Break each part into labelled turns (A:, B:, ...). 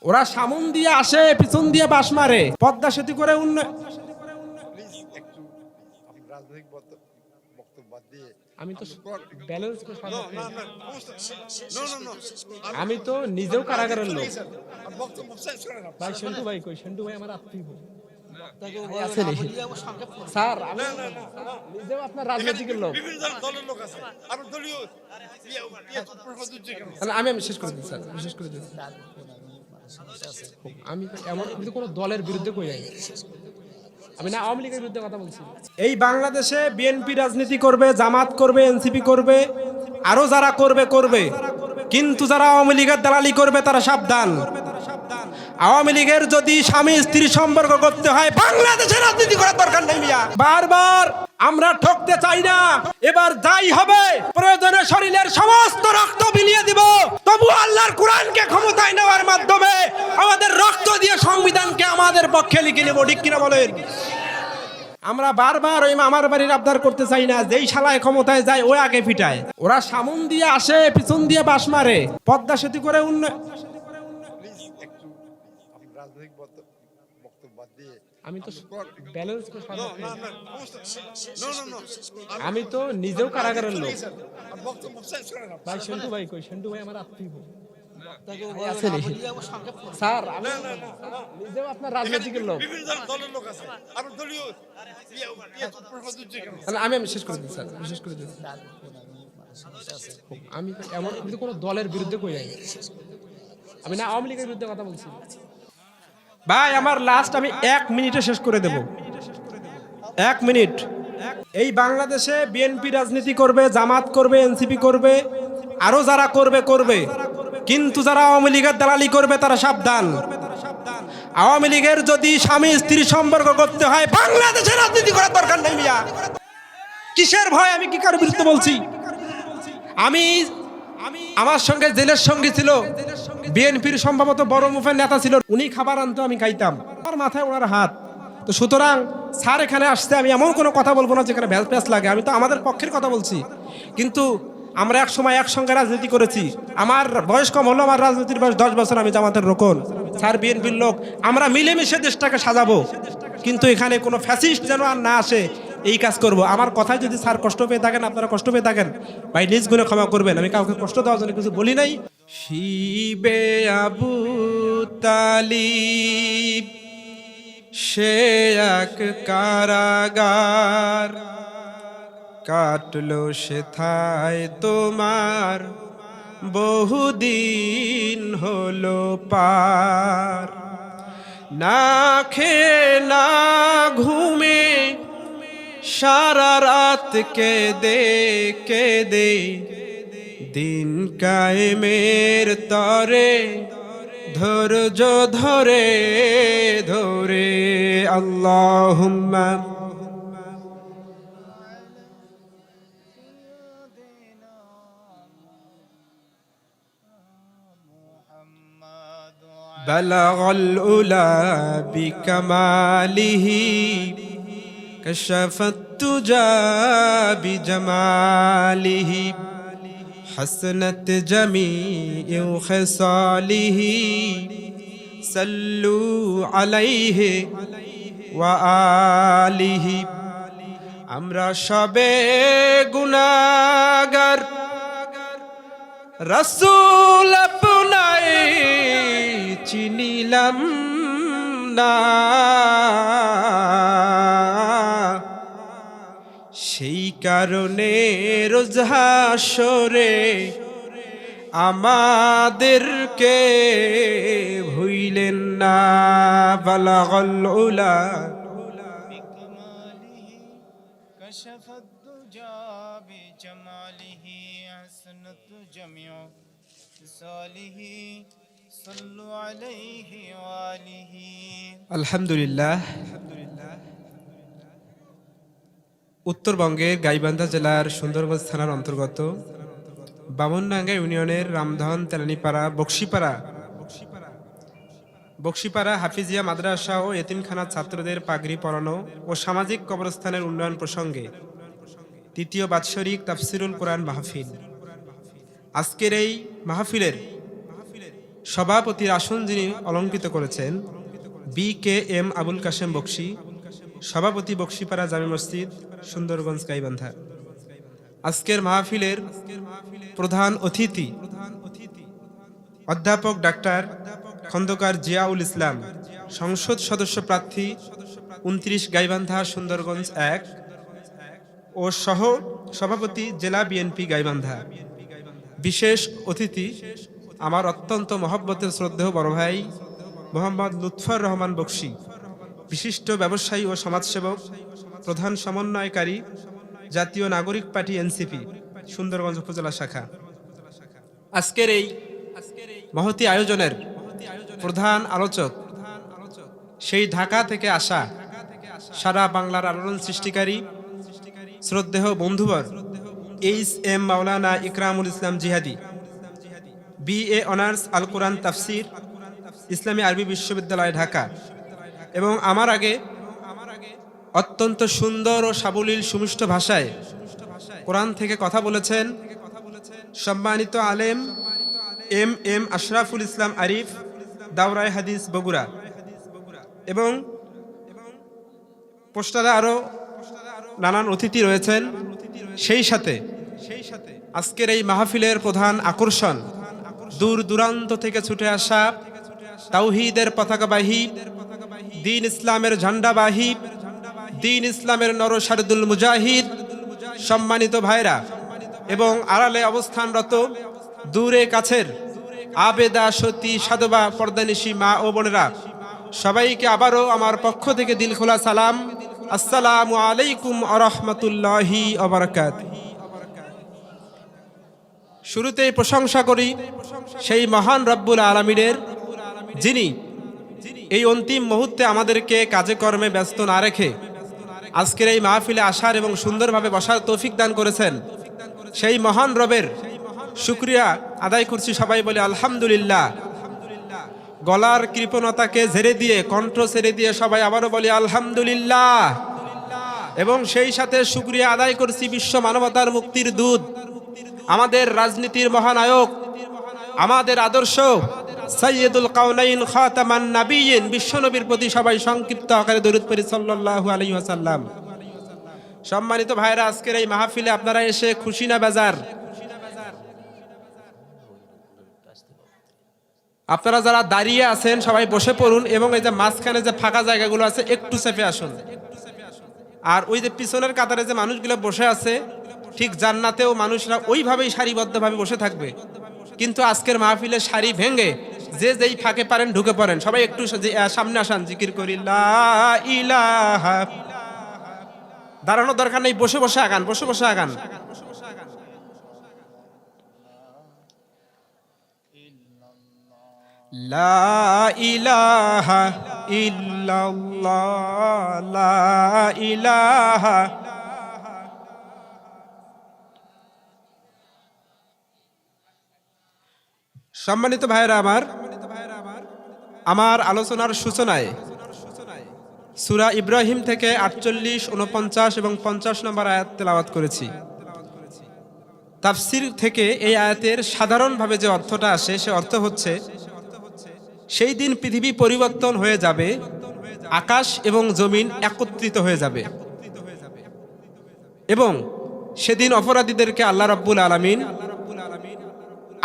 A: ওরা সামন দিয়ে আসে, পিছন দিয়ে বাস মারে, পদ্মা সেতু করে আমি তো ব্যালেন্স করে আমি তো নিজেও কারাগারের লোক। ভাই সন্টু ভাই কই? সন্টু ভাই আমার আত্মীয় স্যার, আমি নিজেও আপনার রাজনৈতিকের লোক। আমি শেষ করে দিই স্যার, শেষ করে দিই। আমি এমন কিন্তু কোনো দলের বিরুদ্ধে কই নাই, আমি না আওয়ামী লীগের বিরুদ্ধে কথা বলছি। এই বাংলাদেশে বিএনপি রাজনীতি করবে, জামাত করবে, এনসিপি করবে, আরো যারা করবে করবে, কিন্তু যারা আওয়ামী লীগের দালালি করবে তারা সাবধান। আওয়ামী লীগের যদি স্বামী স্ত্রী সম্পর্ক করতে হয়, বাংলাদেশে রাজনীতি করার দরকার নেই মিয়া। বারবার আমরা ঠকতে চাই না, এবার যাই হবে প্রয়োজনে শরীরের সমস্ত রক্ত বিলিয়ে দিব, তবু আল্লাহর কোরআনকে ক্ষমতায় নেওয়ার মাধ্যমে আমাদের রক্ত দিয়ে সংবিধানকে আমাদের পক্ষে লিখে নেব। ঠিক কিনা বলেন? আমরা বারবার ওই আমার বাড়ির আবদার করতে চাই না, যেই শালায় ক্ষমতায় যায় ও আগে পিটায়। ওরা সামন দিয়ে আসে, পিছন দিয়ে বাস মারে, পদ্মা সেতু করে আমি তো ব্যালেন্স করে আমি তো নিজেও কারাগারের লোক। ভাই সন্টু ভাই কই? সন্টু ভাই আমার আত্মীয় স্যার, আমি নিজেও আপনার রাজনৈতিকের লোক। আমি শেষ করে দিই স্যার, শেষ করে দিই। আমি এমন কিন্তু কোনো দলের বিরুদ্ধে কই নাই, আমি না আওয়ামী লীগের বিরুদ্ধে কথা বলছি। ভাই আমার লাস্ট, আমি 1 মিনিটে শেষ করে দেব। 1 মিনিট। এই বাংলাদেশে বিএনপি রাজনীতি করবে, জামাত করবে, এনসিপি করবে, আরো যারা করবে করবে, কিন্তু যারা আওয়ামী লীগের দালালি করবে তারা সাবধান। আওয়ামী লীগের যদি স্বামী স্ত্রী সম্পর্ক করতে হয়, বাংলাদেশে রাজনীতি করার দরকার নেই মিয়া। কিসের ভয়? আমি কি কারোর বিরুদ্ধে বলছি? আমি আমার সঙ্গে জেলের সঙ্গী ছিল, বিএনপির সম্ভবত বড় মুখের নেতা ছিল, উনি খাবার আনতো, আমি খাইতাম, আমার মাথায় ওনার হাত। তো সুতরাং স্যার এখানে আসতে আমি এমন কোনো কথা বলবো না যেখানে ভ্যাস ভ্যাস লাগে। আমি তো আমাদের পক্ষের কথা বলছি, কিন্তু আমরা এক সময় একসঙ্গে রাজনীতি করেছি। আমার বয়স কম হলো, আমার রাজনীতির বয়স 10 বছর। আমি জামাতের রোকন, স্যার বিএনপির লোক। আমরা মিলেমিশে দেশটাকে সাজাবো, কিন্তু এখানে কোনো ফ্যাসিস্ট যেন আর না আসে, এই কাজ করব। আমার কথায় যদি স্যার কষ্ট পেয়ে থাকেন, আপনারা কষ্ট পেয়ে থাকেন, ভাই নিজ গুণে ক্ষমা করবেন। আমি কাউকে কষ্ট দেওয়ার জন্য কিছু বলি নাই। শিবে আবু তালিব সে এক কারাগার, কাটলো সেথায় তোমার বহুদিন হলো পার। না খেয়ে না ঘুমে সারা রাত কেঁদে কেঁদে দিন কায়েমের তরে ধৈর্য ধরে ধরে আল্লাহুম্মা বালাগাল উলা বিকামালিহি কাশাফাত তুজা বিজামালিহি حسنت جميع خصاله صلوا عليه وآله। আমরা সবে গুনাহগার, রাসূল আপনায় চিনিলাম না, সেই কারণে রোজ হাসরে আমাদেরকে ভুইলেন না। বালাগাল উলা বিকামালিহি কাশাফাত দুজা বিজামালিহি হাসনাতু জামিউ সালিহি সাল্লু আলাইহি ওয়া আলিহি। আলহামদুলিল্লাহ। উত্তরবঙ্গের গাইবান্ধা জেলার সুন্দরগঞ্জ থানার অন্তর্গত বামনডাঙ্গা ইউনিয়নের রামধন তেলানীপাড়া বক্সিপাড়া হাফিজিয়া মাদ্রাসা ও এতিমখানা ছাত্রদের পাগড়ি পরানো ও সামাজিক কবরস্থানের উন্নয়ন প্রসঙ্গে তৃতীয় বাৎসরিক তাফসিরুল কোরআন মাহফিল। আজকের এই মাহফিলের সভাপতির আসন যিনি অলঙ্কৃত করেছেন BKM আবুল কাশেম বকশী, সভাপতি বকশীপাড়া জামে মসজিদ, সুন্দরগঞ্জ গাইবান্ধা। আজকের মাহফিলের প্রধান অতিথি অধ্যাপক ডাক্তার খন্দকার জিয়াউল ইসলাম, সংসদ সদস্য প্রার্থী 29 গাইবান্ধা সুন্দরগঞ্জ 1 ও সহ সভাপতি জেলা বিএনপি গাইবান্ধা। বিশেষ অতিথি আমার অত্যন্ত মহব্বতের শ্রদ্ধেয় বড় ভাই মোহাম্মদ লুৎফর রহমান বকশী, বিশিষ্ট ব্যবসায়ী ও সমাজসেবক, প্রধান সমন্বয়কারী জাতীয় নাগরিক পার্টি এনসিপি সুন্দরগঞ্জ উপজেলা শাখা। আজকের এই মহতী আয়োজনের প্রধান আলোচক সেই ঢাকা থেকে আসা সারা বাংলার আলোড়ন সৃষ্টিকারী শ্রদ্ধেয় বন্ধুবর HM মাওলানা ইকরামুল ইসলাম জিহাদি, BA অনার্স আল কোরআন তাফসির, ইসলামী আরবি বিশ্ববিদ্যালয় ঢাকা, এবং আমার আগে অত্যন্ত সুন্দর ও সাবলীল সুমিষ্ট ভাষায় কোরআন থেকে কথা বলেছেন সম্মানিত আলেম MM আশরাফুল ইসলাম আরিফ, দাওরায়ে হাদিস বগুড়া, এবং পোস্টারে আরও নানান অতিথি রয়েছেন। সেই সাথে আজকের এই মাহফিলের প্রধান আকর্ষণ দূর দূরান্ত থেকে ছুটে আসা তাওহীদের পতাকাবাহী, দ্বীন ইসলামের ঝান্ডাবাহী, দ্বীন ইসলামের নরসারদুল মুজাহিদ সম্মানিত ভাইরা এবং আড়ালে অবস্থানরত দূরে কাছের আবেদা সতী সাধবা পর্দানিশী মা ও বোনেরা, সবাইকে আবারও আমার পক্ষ থেকে দিল খোলা সালাম, আসসালামু আলাইকুম ওয়া রাহমাতুল্লাহি ওয়া বারাকাতুহু। শুরুতেই প্রশংসা করি সেই মহান রব্বুল আলামিনের, যিনি এই অন্তিম মুহূর্তে আমাদেরকে কাজে কর্মে ব্যস্ত না রেখে আজকের এই মাহফিলে আসার এবং সুন্দরভাবে বসার তৌফিক দান করেছেন। সেই মহান রবের শুকরিয়া আদায় করছি, সবাই বলে আলহামদুলিল্লাহ। গলার কৃপণতাকে ঝেড়ে দিয়ে, কণ্ঠ ছেড়ে দিয়ে সবাই আবারও বলি আলহামদুলিল্লাহ। এবং সেই সাথে শুকরিয়া আদায় করছি বিশ্ব মানবতার মুক্তির দূত, আমাদের রাজনীতির মহানায়ক, আমাদের আদর্শ সাইয়্যিদুল কাওনাইন খাতামান নাবিয়্যিন বিশ্বনবীর প্রতি সবাই সংক্ষিপ্ত আকারে দরুদ পড়ি সাল্লাল্লাহু আলাইহি ওয়াসাল্লাম। সম্মানিত ভাইরা, আজকের এই মাহফিলে আপনারা এসে খুশি না বেজার? আপনারা যারা দাঁড়িয়ে আছেন সবাই বসে পড়ুন, এবং এই যে মাঝখানে যে ফাঁকা জায়গাগুলো আছে একটু চেপে আসুন। আর ওই যে পিছনের কাতারে যে মানুষগুলো বসে আছে, ঠিক জান্নাতেও মানুষরা ওইভাবেই সারিবদ্ধভাবে বসে থাকবে, কিন্তু আজকের মাহফিলে সারি ভেঙে যে যেই ফাঁকে পারেন ঢুকে পড়েন। সবাই একটু সামনে আসেন, জিকির করি লা ইলাহা। দাঁড়ানোর দরকার নেই, বসে বসে আগান, বসে বসে আগান। লা ইলাহা ইল্লাল্লাহ, লা ইলাহা। সম্মানিত ভাইরা আমার আলোচনার সূচনায় সূরা ইব্রাহিম থেকে 48, 49 এবং 50 নম্বর আয়াত তেলাওয়াত করেছি। তাফসীর থেকে এই আয়াতের সাধারণভাবে যে অর্থটা আসে, সে অর্থ হচ্ছে সেই দিন পৃথিবী পরিবর্তন হয়ে যাবে, আকাশ এবং জমিন একত্রিত হয়ে যাবে, এবং সেদিন অপরাধীদেরকে আল্লাহ রাব্বুল আলামিন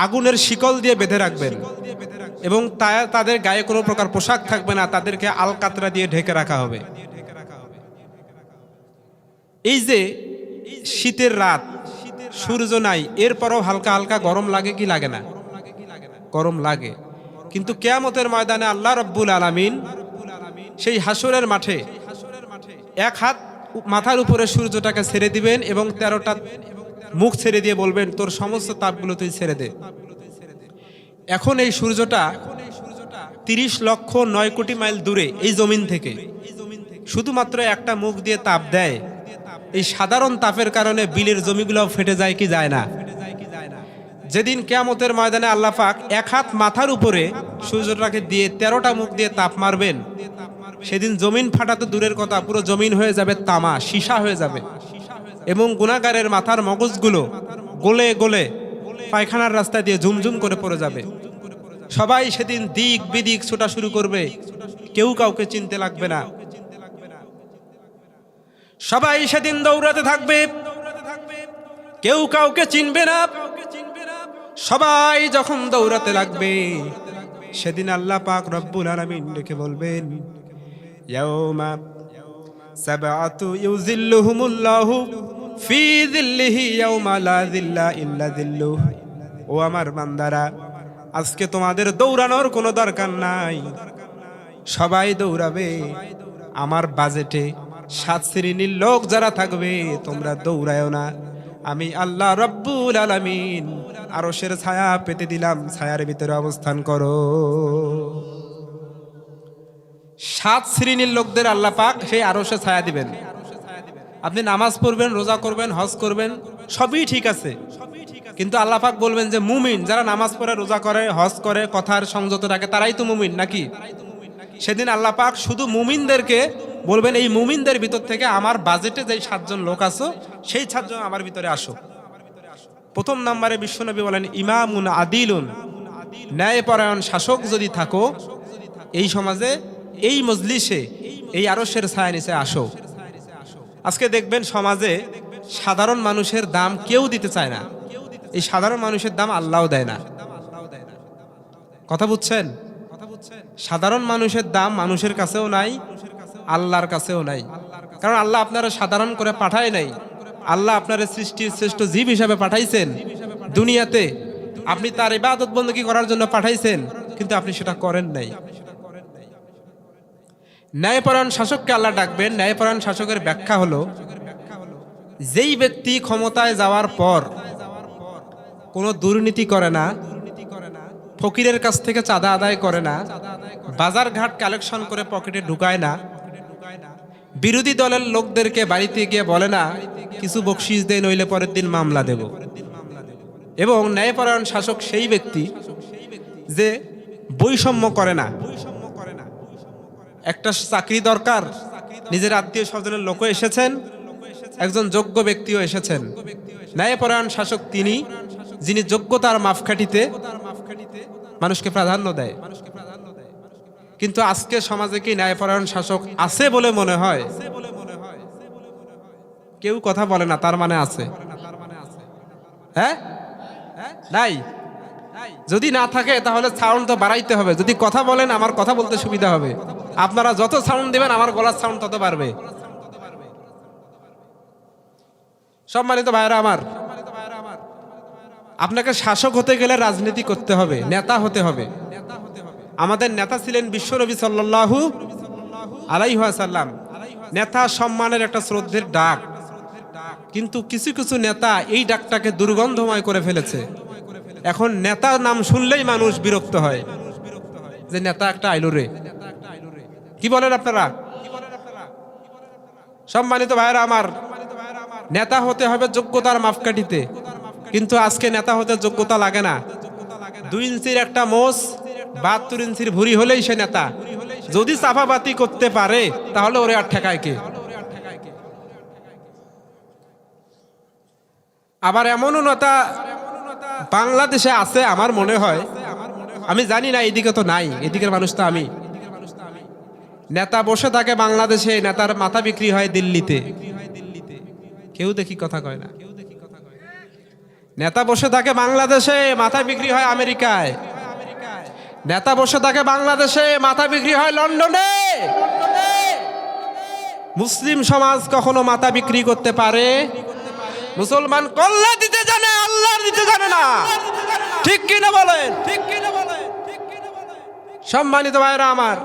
A: আগুনের শিকল দিয়ে বেঁধে রাখবেন, এবং তাদের গায়ে কোনো প্রকার পোশাক থাকবে না, তাদেরকে আলকাতরা দিয়ে ঢেকে রাখা হবে। এই যে শীতের রাত, সূর্য নাই, এরপরও হালকা হালকা গরম লাগে কি লাগে না? গরম লাগে। কিন্তু কিয়ামতের ময়দানে আল্লাহ রাব্বুল আলামিন সেই হাসরের মাঠে এক হাত মাথার উপরে সূর্যটাকে ছেড়ে দিবেন এবং 13টা মুখ ছেড়ে দিয়ে বলবেন, তোর সমস্ত তাপগুলো তুই ছেড়ে দে। এখন এই সূর্যটা 30,09,00,000 কোটি মাইল দূরে এই জমিন থেকে শুধুমাত্র একটা মুখ দিয়ে তাপ দেয়। এই সাধারণ তাপের কারণে বিলের জমিগুলো ফেটে যায় কি যায় না? যেদিন কিয়ামতের ময়দানে আল্লাহ পাক এক হাত মাথার উপরে সূর্যটাকে দিয়ে 13টা মুখ দিয়ে তাপ মারবেন, সেদিন জমিন ফাটা তো দূরের কথা, পুরো জমিন হয়ে যাবে তামা, সীসা হয়ে যাবে, এবং গুনাহগারের মাথার মগজগুলো গলে গলে পায়খানার রাস্তা দিয়ে ঝুমঝুম করে পড়ে যাবে। সবাই সেদিন দিক বিদিক ছোটা শুরু করবে, কেউ কাউকে চিনতে লাগবে না। সবাই সেদিন দৌড়াতে থাকবে, কেউ কাউকে চিনবে না। সবাই যখন দৌড়াতে লাগবে, সেদিন আল্লাহ পাক রব্বুল আলামিন ডেকে বলবেন, ইয়াউমা সাবআতু ইউযিল্লুহুমুল্লাহু ফি যিল্লিহি ইয়াউমা লা যিল্লা ইল্লা যিল্লুহু। ও আমার বান্দারা, আজকে তোমাদের দৌড়ানোর কোনো দরকার নাই। সবাই দৌড়াবে আমার বাজেটে 7 শ্রেণীর লোক যারা থাকবে, তোমরা দৌড়ায়ও না। আমি আল্লাহ রব্বুল আলামিন আরশের ছায়া পেতে দিলাম, ছায়ার ভিতরে অবস্থান করো। 7 শ্রেণীর লোকদের আল্লাহ পাক সেই আরশে ছায়া দিবেন। আপনি নামাজ পড়বেন, রোজা করবেন, হজ করবেন, সবই ঠিক আছে, কিন্তু আল্লাহ পাক বলবেন যে মুমিন যারা নামাজ পড়ে, রোজা করে, হজ করে, কথার সংযত রাখে, তারাই তো মুমিন নাকি? সেদিন আল্লাহ পাক শুধু মুমিনদেরকে বলবেন, এই মুমিনদের ভিতর থেকে আমার বাজেটে যেই 7 জন লোক আছো, সেই 7 জন আমার ভিতরে আসো। প্রথম নম্বরে বিশ্বনবী বলেন, ইমামুন আদিলুন, ন্যায়পরায়ণ শাসক যদি থাকো এই সমাজে, এই মজলিসে, এই আরশের ছায়া নিচে আসো। আজকে দেখবেন সমাজে সাধারণ মানুষের দাম কেউ দিতে চায় না। এই সাধারণ মানুষের দাম আল্লাহও দেয় না। কথা বুঝছেন? সাধারণ মানুষের দাম মানুষের কাছেও নাই, আল্লাহর কাছেও নাই। কারণ আল্লাহ আপনারা সাধারণ করে পাঠায় নাই। আল্লাহ আপনার সৃষ্টির শ্রেষ্ঠ জীব হিসাবে পাঠাইছেন দুনিয়াতে। আপনি তার ইবাদত বندگی করার জন্য পাঠাইছেন, কিন্তু আপনি সেটা করেন নাই। ন্যায়পরায়ণ শাসককে আল্লাহ ডাকবেন। ন্যায়পরায়ণ শাসকের ব্যাখ্যা হলো, যেই ব্যক্তি ক্ষমতায় যাওয়ার পর কোনো দুর্নীতি করে না, ফকিরের কাছ থেকে চাঁদা আদায় করে না, বাজার ঘাট কালেকশন করে পকেটে ঢুকায় না, বিরোধী দলের লোকদেরকে বাড়িতে গিয়ে বলে না কিছু বকশিস দেয় নইলে পরের দিন মামলা দেব। এবং ন্যায়পরায়ণ শাসক সেই ব্যক্তি যে বৈষম্য করে না। একটা চাকরি দরকার, নিজের আত্মীয় স্বজনের লোকও এসেছেন, একজন যোগ্য ব্যক্তিও এসেছেন। ন্যায়পরায়ণ শাসক তিনি যিনি যোগ্যতার মাপকাঠিতে মানুষকে প্রাধান্য দেয়। কিন্তু আজকে সমাজে কি ন্যায়পরায়ণ শাসক আছে বলে মনে হয়? কেউ কথা বলে না, তার মানে আছে। হ্যাঁ, নাই। যদি না থাকে তাহলে সাউন্ড তো বাড়াইতে হবে। যদি কথা বলেন আমার কথা বলতে সুবিধা হবে। আপনারা যত সাউন্ড দিবেন আমার গলার সাউন্ড তত বাড়বে। সম্মানিত ভাইরা আমার, আপনাকে শাসক হতে গেলে রাজনীতি করতে হবে, নেতা হতে হবে। আমাদের নেতা ছিলেন বিশ্বনবী সাল্লাল্লাহু আলাইহি ওয়াসাল্লাম। নেতা সম্মানের একটা শ্রদ্ধের ডাক, কিন্তু কিছু কিছু নেতা এই ডাকটাকে দুর্গন্ধময় করে ফেলেছে। এখন নেতার নাম শুনলেই মানুষ বিরক্ত হয়, যে নেতা একটা আইলো রে। কি বলেন আপনারা? সম্মানিত ভাইরা আমার, নেতা হতে হবে যোগ্যতার মাপকাঠিতে, কিন্তু আজকে নেতা হতে যোগ্যতা লাগে না। 2 ইঞ্চির একটা মোষ, 72 ইঞ্চির ভুঁড়ি হলেই সে নেতা। যদি চাপাবাতি করতে পারে তাহলে ওরে আর ঠেকায় কে? আবার এমনও নেতা বাংলাদেশে আছে আমার মনে হয়, আমি জানি না, এদিকে তো নাই, এদিকের মানুষ তো আমি। নেতা বসে থাকে বাংলাদেশে, নেতার মাথা বিক্রি হয় দিল্লিতে। কেউ দেখি কথা কয় না। নেতা বসে থাকে বাংলাদেশে, মাথা বিক্রি হয় আমেরিকায়। নেতা বসে থাকে বাংলাদেশে, মাথা বিক্রি হয় লন্ডনে। মুসলিম সমাজ কখনো মাথা বিক্রি করতে পারে? মুসলমান কল্লা দিতে জানে, আল্লাহ দিতে জানে না। ঠিক কি না বলেন? সম্মানিত ভাইরা আমার,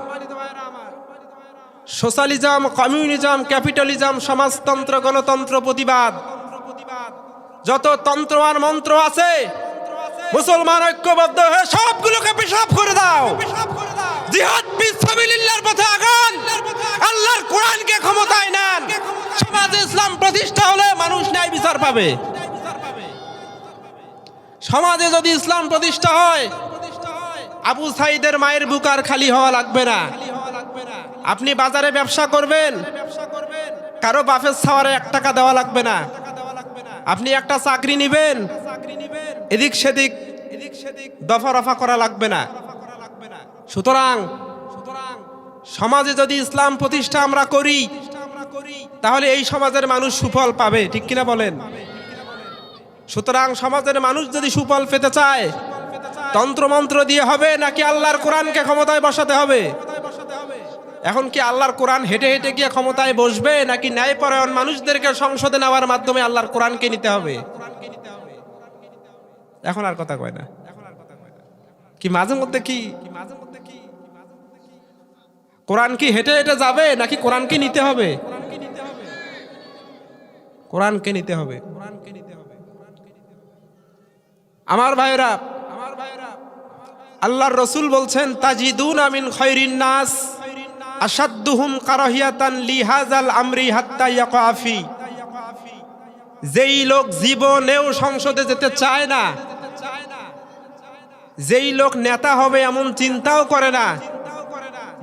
A: সোশ্যালিজম, কমিউনিজম, ক্যাপিটালিজম, সমাজতন্ত্র, গণতন্ত্র, প্রতিবাদ, যত তন্ত্র আর মন্ত্র আছে, মুসলমান ঐক্যবদ্ধ হয়ে সবগুলোকে পেশাব করে দাও। জিহাদ ফিসাবিলিল্লাহর পথে আগান, আল্লাহর কোরআনকে ক্ষমতায় নেন। সমাজে ইসলাম প্রতিষ্ঠা হলে মানুষ ন্যায় বিচার পাবে। সমাজে যদি ইসলাম প্রতিষ্ঠা হয়, আবু সাইদের মায়ের বুক আর খালি হওয়া লাগবে না। আপনি বাজারে ব্যবসা করবেন, কারো বাপের ছাওয়ারে 1 টাকা দেওয়া লাগবে না। আপনি একটা চাকরি নিবেন, এদিক সেদিক দফা রফা করা লাগবে না। সুতরাং সমাজে যদি ইসলাম প্রতিষ্ঠা আমরা করি তাহলে এই সমাজের মানুষ সুফল পাবে, ঠিক কিনা বলেন? সুতরাং সমাজের মানুষ যদি সুফল পেতে চায় তন্ত্রমন্ত্র দিয়ে হবে নাকি আল্লাহর কোরআনকে ক্ষমতায় বসাতে হবে? এখন কি আল্লাহর কোরআন হেঁটে হেঁটে গিয়ে ক্ষমতায় বসবে নাকি ন্যায়পরায়ণ মানুষদেরকে সংসদে নেওয়ার মাধ্যমে আল্লাহর কোরআনকে নিতে হবে? এখন আর কথা কয় না কি মাঝে মধ্যে কি কোরআন কি হেঁটে হেঁটে যাবে নাকি কোরআনকে নিতে হবে? কোরআনকে নিতে হবে। আমার ভাইরা, আল্লাহর রাসূল বলছেন তাজিদুনা মিন খায়রিন নাস আশাদ্দুহুম কারাহিয়াতান লিহাযাল আমরি হাত্তা ইয়াকাফি। যেই লোক জীবনেও সংসদে যেতে চায় না, যেই লোক নেতা হবে এমন চিন্তাও করে না,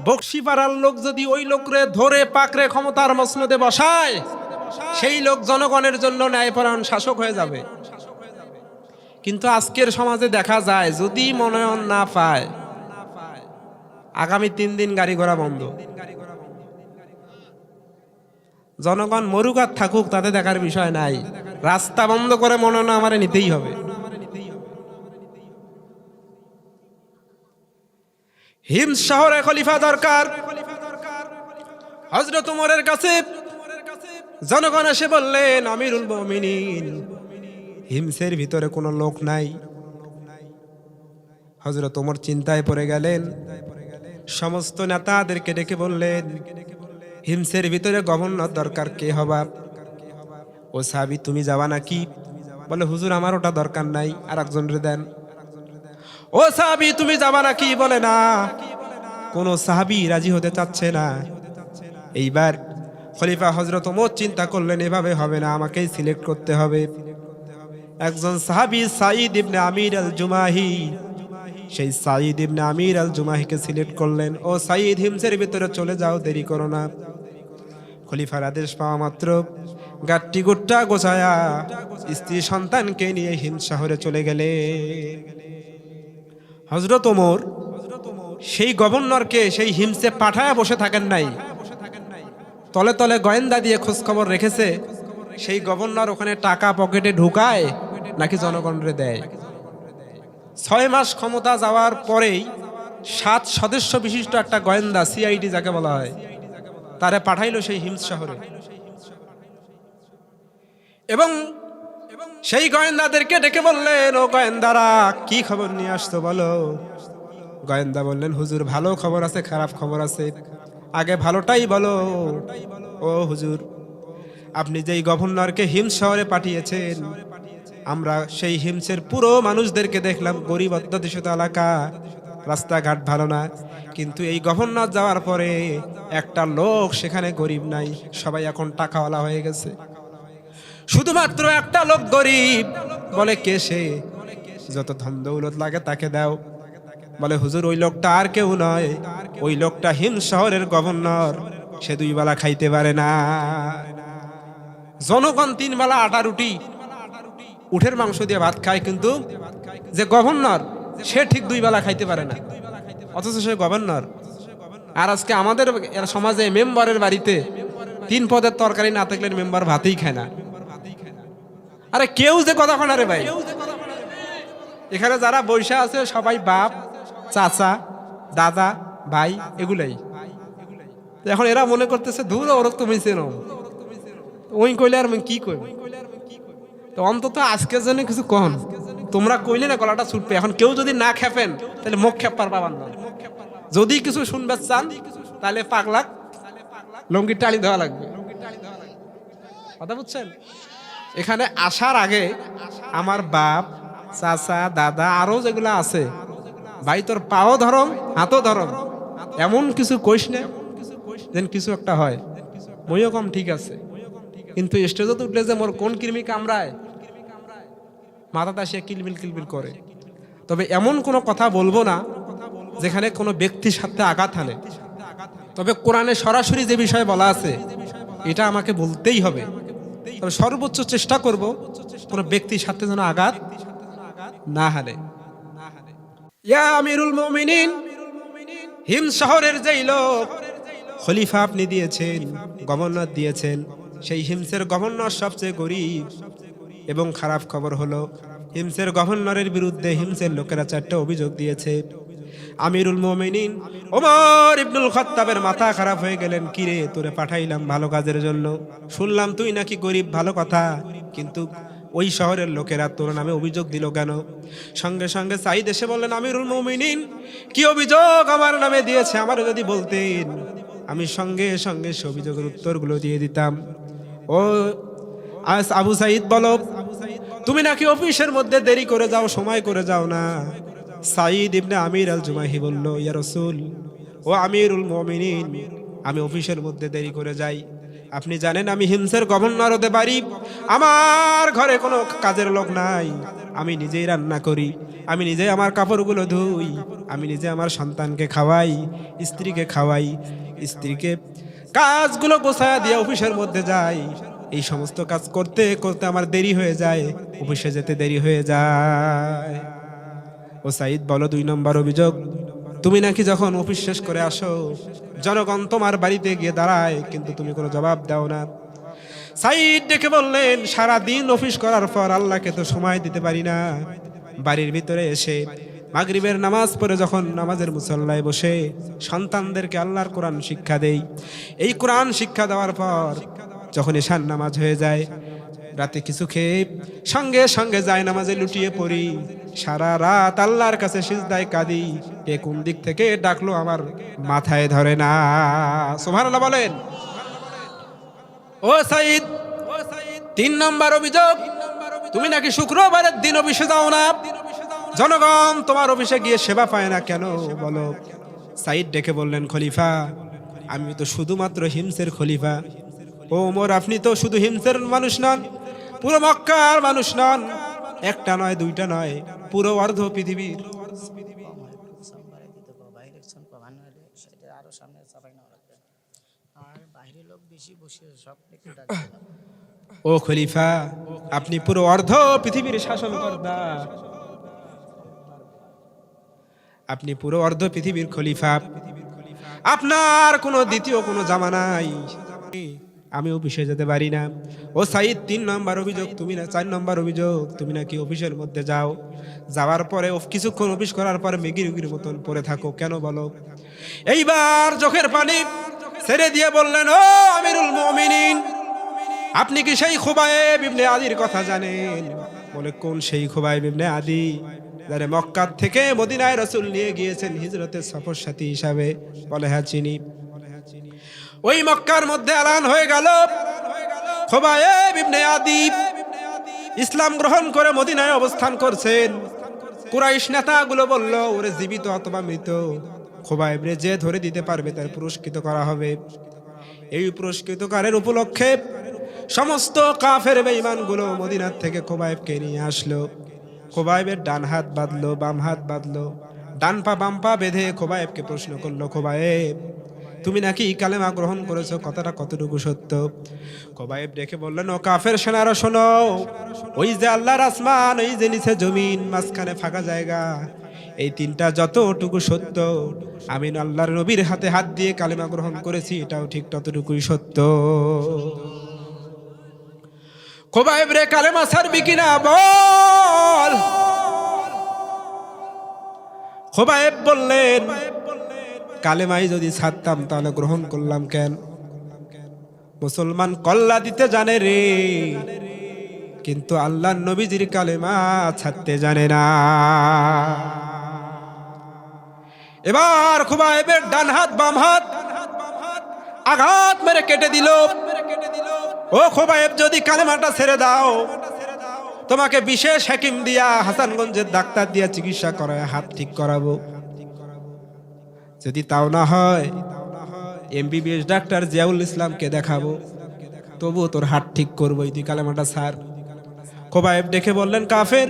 A: বকশিপাড়ার লোক যদি ওই লোকরে ধরে পাকড়ে ক্ষমতার মসনদে বসায় সেই লোক জনগণের জন্য ন্যায়পরায়ণ শাসক হয়ে যাবে। কিন্তু আজকের সমাজে দেখা যায় যদি মনোনয়ন না পায় আগামী 3 দিন গাড়ি ঘোড়া বন্ধ। জনগণ মরুক আর থাকুক তাতে দেখার বিষয় নাই, রাস্তা বন্ধ করে মনোনয়ন আমারে নিতেই হবে। হিমস শহরে খলিফা দরকার। হযরত ওমরের কাছে জনগণ এসে বললেন আমিরুল মুমিনিন হিমসের ভিতরে কোনো লোক নাই। হযরত ওমর চিন্তায় পড়ে গেলেন, সমস্ত নেতাদেরকে ডেকে বললেন হিমসের ভিতরে গভর্নর দরকার, কে হবা? ও সাহাবী তুমি যাবা নাকি? বলে হুজুর আমার ওটা দরকার নাই, আর একজনরে দেন। ও সাহাবী তুমি যাবা নাকি? বলে না। কোন সাহাবী রাজি হতে চাচ্ছে না। এইবার খলিফা হযরত ওমর চিন্তা করলেন এভাবে হবে না, আমাকেই সিলেক্ট করতে হবে। একজন সাহাবী সাঈদ ইবনে আমির আল জুমাহি, সেই সাঈদ ইবনে আমির আল জুমাহিকে সিলেক্ট করলেন। ও সাঈদ হিমসের ভিতরে চলে যাও, দেরি করো না। খলিফার আদেশ পাওয়া মাত্র গাট্টি গুট্টা গোছায়া স্ত্রী সন্তানকে নিয়ে হিমস শহরে চলে গেলে। হযরত ওমর সেই গভর্নরকে সেই হিমসে পাঠায়া বসে থাকেন নাই, তলে তলে গোয়েন্দা দিয়ে খোঁজ খবর রেখেছে সেই গভর্নর ওখানে টাকা পকেটে ঢুকায় নাকি জনগণরে দেয়। 6 মাস ক্ষমতা যাওয়ার পরেই 7 সদস্য বিশিষ্ট একটা গোয়েন্দা, সিআইডি যাকে বলা হয়, তারে পাঠাইলো সেই হিমস শহরে। এবং সেই গোয়েন্দাদেরকে ডেকে বললেন ও গোয়েন্দারা কি খবর নিয়ে আসতো বলো। গোয়েন্দা বললেন হুজুর ভালো খবর আছে খারাপ খবর আছে, আগে ভালোটাই বলো। ও হুজুর আপনি যেই গভর্নরকে হিমস শহরে পাঠিয়েছেন আমরা সেই হিমসের পুরো মানুষদেরকে দেখলাম গরিব অধ্যুষিত এলাকা, রাস্তাঘাট ভালো না, কিন্তু এই গভর্নর যাওয়ার পরে একটা লোক সেখানে গরিব নাই, সবাই এখন টাকাওয়ালা হয়ে গেছে। শুধুমাত্র একটা লোক গরিব। বলে কে সে? যত ধন দৌলত লাগে তাকে দাও। বলে হুজুর ওই লোকটা আর কেউ নয়, ওই লোকটা হিমস শহরের গভর্নর, সে 2 বেলা খাইতে পারে না। জনগণ 3 বেলা আটা রুটি উঠের মাংস দিয়ে ভাত খায়, কিন্তু যে গভর্নর সে ঠিক 2 বেলা খাইতে পারে না, অথচ সে গভর্নর। আর আজকে আমাদের সমাজে মেম্বারের বাড়িতে 3 পদের তরকারি না থাকলে মেম্বার ভাতই খায় না। আরে কেউ যে কথা কয় না রে ভাই। এখানে যারা বৈশা আছে সবাই বাপ চাচা দাদা ভাই এগুলাই। এখন এরা মনে করতেছে দূর ওরক তুমি চেনো, ওই কইলে আর কি কই। তো অন্তত আজকের জন্য কিছু কন, তোমরা কইলে না গলাটা ছুটবে। এখন কেউ যদি না খেপেন তাহলে মুখ খেপার পাবান না। যদি কিছু শুনবে চান তাহলে পাগলাক লঙ্গির টালি দেওয়া লাগবে। কথা বুঝছেন? এখানে আসার আগে আমার বাপ চাচা দাদা আরো যেগুলা আছে, ভাই তোর পাও ধরম হাতও ধরম, এমন কিছু কইস না যেন কিছু একটা হয়। মইও কম ঠিক আছে, কিন্তু স্টেজত উঠলে যে মোর কোন কৃমি কামড়ায় মাথাটা সে কিলবিল কিলবিল করে। তবে এমন কোনো কথা বলবো না যেখানে কোনো ব্যক্তির সাথে আঘাত হানে। তবে কোরআনে সরাসরি যে বিষয়ে বলা আছে এটা আমাকে বলতেই হবে। তবে সর্বোচ্চ চেষ্টা করব কোনো ব্যক্তির সাথে যেন আঘাত না হানে। ইয়া আমিরুল মুমিনিন হিমস শহরের যেই লোক খলিফা আপনি দিয়েছেন, গভর্নর দিয়েছেন, সেই হিমসের গভর্নর সবচেয়ে গরিব। এবং খারাপ খবর হলো হিমসের গভর্নরের বিরুদ্ধে হিমসের লোকেরা 4টা অভিযোগ দিয়েছে। আমিরুল মুমিনিন ওমর ইবনুল খাত্তাবের মাথা খারাপ হয়ে গেলেন। কিরে, তোরে পাঠাইলাম ভালো কাজের জন্য, শুনলাম তুই নাকি গরিব, ভালো কথা, কিন্তু ওই শহরের লোকেরা তোর নামে অভিযোগ দিল কেন? সঙ্গে সঙ্গে সাইদ এসে বললেন, আমিরুল মুমিনিন কি অভিযোগ আমার নামে দিয়েছে আমার যদি বলতেন, আমি সঙ্গে সঙ্গে সে অভিযোগের উত্তরগুলো দিয়ে দিতাম। ও আবু সাইদ বলো, তুমি নাকি অফিসের মধ্যে দেরি করে যাও, সময় করে যাও না? সাইদ ইবনে আমির আল জুমাহি বলল, ইয়া রাসূল, ও আমিরুল মুমিনিন, আমি অফিসের মধ্যে দেরি করে যাই। আপনি জানেন আমি হিমসের গভর্নর হতে পারি, আমার ঘরে কোনো কাজের লোক নাই, আমি নিজেই রান্না করি, আমি নিজেই আমার কাপড়গুলো ধুই, আমি নিজে আমার সন্তানকে খাওয়াই, স্ত্রীকে খাওয়াই, স্ত্রীকে কাজগুলো গোছায়া দিয়ে অফিসের মধ্যে যাই। এই সমস্ত কাজ করতে করতে আমার দেরি হয়ে যায়, অফিসে যেতে দেরি হয়ে যায়। ও সাইদ বলো, 2 নম্বর অভিযোগ, তুমি নাকি যখন অফিস শেষ করে আসো জনগণ তোমার বাড়িতে গিয়ে দাঁড়ায়, কিন্তু তুমি কোনো জবাব দাও না। সাইদ ডেকে বললেন, সারা দিন অফিস করার পর আল্লাহকে তো সময় দিতে পারি না, বাড়ির ভিতরে এসে মাগরিবের নামাজ পড়ে যখন নামাজের মুসল্লায় বসে সন্তানদেরকে আল্লাহর কোরআন শিক্ষা দেই, এই কোরআন শিক্ষা দেওয়ার পর যখন ঈশার নামাজ হয়ে যায়, রাতে কিছু খেয়ে সঙ্গে সঙ্গে যায় নামাজে লুটিয়ে পড়ি, সারা রাত আল্লাহর কাছে সিজদায় কাঁদি, কে কোন দিক থেকে ডাকলো আমার মাথায় ধরে না। সুবহানাল্লাহ বলেন। ও সাইদ, 3 নম্বর অভিযোগ, তুমি নাকি শুক্রবারের দিন অফিসে যাও না, জনগণ তোমার অফিসে গিয়ে সেবা পায় না কেন বলো? সাইদ ডেকে বললেন, খলিফা, আমি তো শুধুমাত্র হিমসের খলিফা। ও ওমর, আপনি তো শুধু হিমসের মানুষ নন, পুরো মক্কার মানুষ নন, একটা নয়, 2টা নয়, পুরো অর্ধ পৃথিবীর। ও খলিফা, আপনি পুরো অর্ধ পৃথিবীর শাসনকর্তা, আপনি পুরো অর্ধ পৃথিবীর খলিফা, আপনার কোনো দ্বিতীয় কোনো জামা নাই, আমি অফিসে যেতে পারি না। ও সাইদ, 3 নম্বর অভিযোগ, তুমি না 4 নম্বর অভিযোগ, তুমি নাকি অফিসের মধ্যে যাও, যাওয়ার পরে কিছুক্ষণ অফিস করার পরে মেগির মতন পড়ে থাকো কেন বলো? এইবার চোখের পানি ছেড়ে দিয়ে বললেন, ও আমিরুল মুমিনিন, আপনি কি সেই খুবাইব ইবনে আদির কথা জানেন? বলে, কোন সেই খুবাইব ইবনে আদি, যারা মক্কা থেকে মদিনায় রাসূল নিয়ে গিয়েছেন হিজরতের সফর সাথী হিসাবে? বলে, হ্যাঁ চিনি। ওই মক্কার মধ্যে এলান হয়ে গেল, খুবাইব ইবনে আদি ইসলাম গ্রহণ করে মদিনায় অবস্থান করছেন। কুরাইশ নেতাগুলো বলল, ওরে জীবিত অথবা মৃত, খুবাইবরে যে ধরে দিতে পারবে তার পুরস্কৃত করা হবে। এই পুরস্কৃতকারের উপলক্ষে সমস্ত কাফের বেঈমানগুলো মদিনার থেকে খুবাইবকে নিয়ে আসলো। খুবাইবের ডান হাত বাঁধলো, বাম হাত বাঁধলো, ডান পা বাম পা বেঁধে খুবাইবকে প্রশ্ন করলো, খুবাইব, তুমি নাকি কালেমা গ্রহণ করেছো, কথাটা কতটুকু সত্য? খুবাইব দেখে বললেন, ও কাফের সেনারা শোনো, ওই যে আল্লাহর আসমান, ওই যে নিচে জমিন, মাঝখানে ফাঁকা জায়গা, এই 3টা যতটুকু সত্য, আমি আল্লাহর নবীর হাতে হাত দিয়ে কালেমা গ্রহণ করেছি, এটাও ঠিক ততটুকুই সত্য। খুবাইব রে, কালেমা ছাড়বি কিনা বল? খুবাইব বললেন, কালেমাই যদি ছাড়তাম তাহলে গ্রহণ করলাম কেন? মুসলমান কল্লা দিতে জানে রে, কিন্তু আল্লাহর নবীজির কালেমা ছাড়তে জানে না। এবার খুবাইবের ডান হাত বাম হাত আঘাত মেরে কেটে দিল। ও খুবাইব, যদি কালেমাটা ছেড়ে দাও, তোমাকে বিশেষ হাকিম দিয়া হাসানগঞ্জের ডাক্তার দিয়া চিকিৎসা করায় হাত ঠিক করাবো। যদি তাও না হয় MBBS ডাক্তার জিয়াউল ইসলামকে দেখাবো, তবু তোর হাত ঠিক করবো, তুই কালেমাটা ছাড়। খুবাইব দেখে বললেন, কাফের,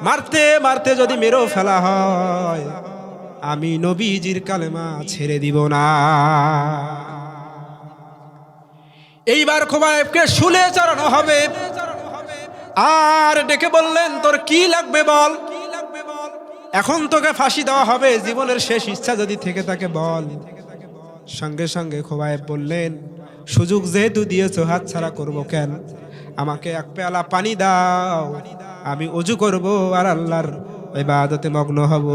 A: মারতে মারতে যদি মেরেও ফেলা হয়, আমি নবীজির কালেমা ছেড়ে দিব না। এইবার খুবাইবকে শুলে চড়ানো হবে। আর ডেকে বললেন, তোর কি লাগবে বল? এখন তোকে ফাঁসি দেওয়া হবে, জীবনের শেষ ইচ্ছা যদি থেকে থাকে বল। সঙ্গে সঙ্গে খোবায়েব বললেন, সুযোগ যেহেতু দিয়েছো হাত ছাড়া করবো কেন? আমাকে এক পেয়ালা পানি দাও, আমি ওযু করব আর আল্লাহর ইবাদতে মগ্ন হব।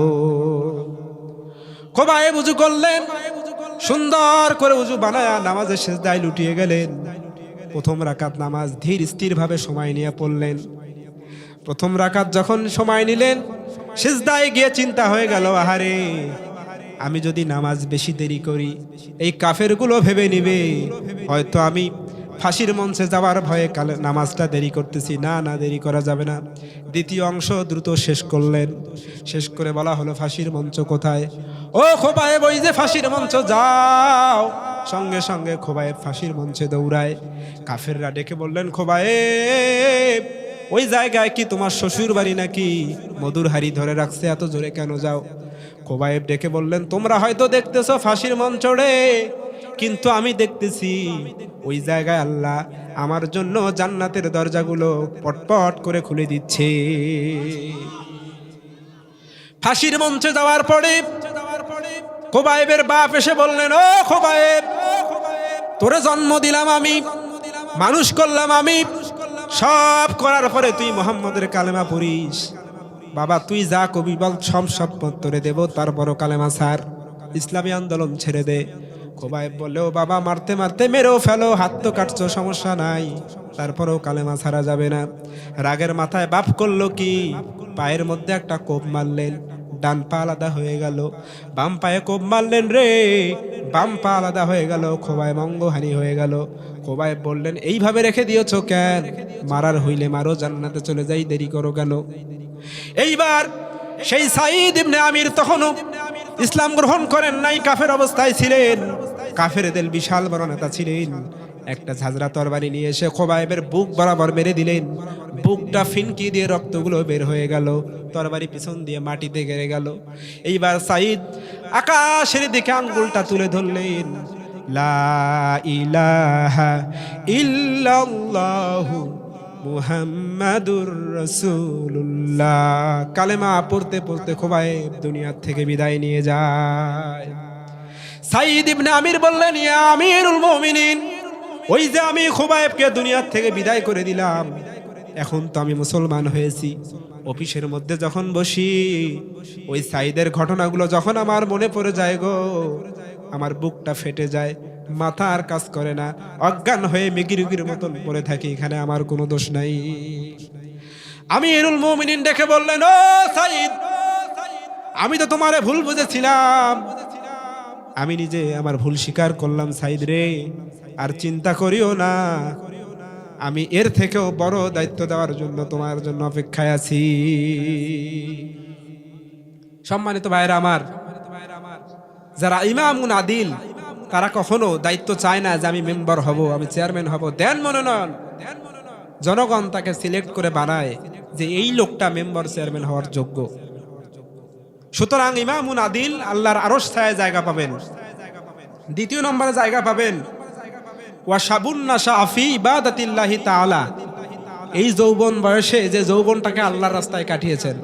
A: খোবায়েব ওযু করলেন, সুন্দর করে ওযু বানায়া নামাজের সিজদায় লুটিয়ে গেলেন। প্রথম রাকাত নামাজ ধীর স্থির ভাবে সময় নিয়ে পড়লেন। প্রথম রাকাত যখন সময় নিলেন, সিজদায় গিয়ে চিন্তা হয়ে গেল, আহারে আমি যদি নামাজ বেশি দেরি করি এই কাফেরগুলো ভেবে নিবে হয়তো আমি ফাঁসির মঞ্চে যাওয়ার ভয়ে নামাজটা দেরি করতেছি। না না, দেরি করা যাবে না। দ্বিতীয় অংশ দ্রুত শেষ করলেন। শেষ করে বলা হলো, ফাঁসির মঞ্চ কোথায়? ও খোবায়েব, ওই যে ফাঁসির মঞ্চ, যাও। সঙ্গে সঙ্গে খোবায়েব ফাঁসির মঞ্চে দৌড়ায়। কাফেররা ডেকে বললেন, খোবায়েব ওই জায়গায় কি তোমার শ্বশুর বাড়ি নাকি? মধুর হাড়ি ধরে রাখছে, এত জোরে কেন যাও? খোবায়েব ডেকে বললেন, তোমরা হয়তো দেখতেছো ফাঁসির মঞ্চ রে, কিন্তু আমি দেখতেছি ওই জায়গায় আল্লাহ আমার জন্য জান্নাতের দরজাগুলো পটপট করে খুলে দিচ্ছে। ফাঁসির মঞ্চে যাওয়ার পরে খোবায়েবের বাপ এসে বললেন, ও খোবায়েব, তোরে জন্ম দিলাম আমি, মানুষ করলাম আমি, সব করার পরে তুই মুহাম্মদের কালেমা পড়িস? বাবা তুই যা কবি বল, সব সম্পদ তোরে দেব, তারপরও কালেমা ছাড়, ইসলামী আন্দোলন ছেড়ে দে। খোবায়েব বললেও, বাবা মারতে মারতে মেরেও ফেলো, হাত তো কাটছো, সমস্যা নাই, তারপরেও কালেমা ছাড়া যাবে না। রাগের মাথায় বাপ করলো কি, পায়ের মধ্যে একটা কোপ মারলেন, ডান পা আলাদা হয়ে গেল। বাম পায়ে কোপ মারলেন রে, বাম পা আলাদা হয়ে গেল। খোবায়েব অঙ্গহানি হয়ে গেল। খোবায়েব বললেন, এইভাবে রেখে দিয়েছো কেন? মারার হইলে মারো, জান্নাতে চলে যাই, দেরি করো কেন? এইবার সেই সাঈদ ইবনে আমির তখনও ইসলাম গ্রহণ করেন নাই, কাফের অবস্থায় ছিলেন। কাফেরদের বিশাল বড় নেতা ছিলেন। একটা ঝাঁঝরা তরবারি নিয়ে এসে খোবায়েবের বুক বরাবর মেরে দিলেন। বুকটা ফিনকি দিয়ে রক্তগুলো বের হয়ে গেল, তরবারি পিছন দিয়ে মাটিতে গেড়ে গেল। এইবার সাঈদ আকাশের দিকে আঙ্গুলটা তুলে ধরলেন, লা ইলাহা ইল্লাল্লাহু মুহাম্মাদুর রাসূলুল্লাহ। কালেমা পড়তে পড়তে খোবায়েব দুনিয়া থেকে বিদায় নিয়ে যায়। সাঈদ ইবনে আমির বললেন, ইয়া আমিরুল মুমিনিন, ওই যে আমি খোবায়েবকে দুনিয়া থেকে বিদায় করে দিলাম, এখন তো আমি মুসলমান হয়েছি। অফিসের মধ্যে যখন বসি, ওই সাঈদের ঘটনাগুলো যখন আমার মনে পড়ে যায় গো, আমার বুকটা ফেটে যায়, মাথা আর কাজ করে না, অজ্ঞান হয়ে মিগিরুগির মতন পড়ে থাকি। এখানে আমার কোনো দোষ নাই। আমিরুল মুমিনিন দেখে বললেন, ও সাঈদ, আমি তো তোমারে ভুল বুঝেছিলাম, আমি নিজে আমার ভুল স্বীকার করলাম সাঈদ রে, আর চিন্তা করিও না, আমি এর থেকেও বড় দায়িত্ব দেওয়ার জন্য তোমার জন্য অপেক্ষায় আছি। সম্মানিত ভাইরা আমার, যারা ইমামুন আদিল, তারা কখনো দায়িত্ব চায় না যে আমি মেম্বার হব, আমি চেয়ারম্যান হব। দেন মনোনয়ন, জনগণ তাকে সিলেক্ট করে বানায় যে এই লোকটা মেম্বার চেয়ারম্যান হওয়ার যোগ্য। সুতরাং ইমামুন আদিল আল্লাহর আরশ ছায়ায় জায়গা পাবেন। দ্বিতীয় নম্বরে জায়গা পাবেন ওয়া শাবুন নাশা ফি ইবাদাতিল্লাহি তাআলা, এই যৌবন বয়সে যে যৌবনটাকে আল্লাহর রাস্তায় কাটিয়েছেন।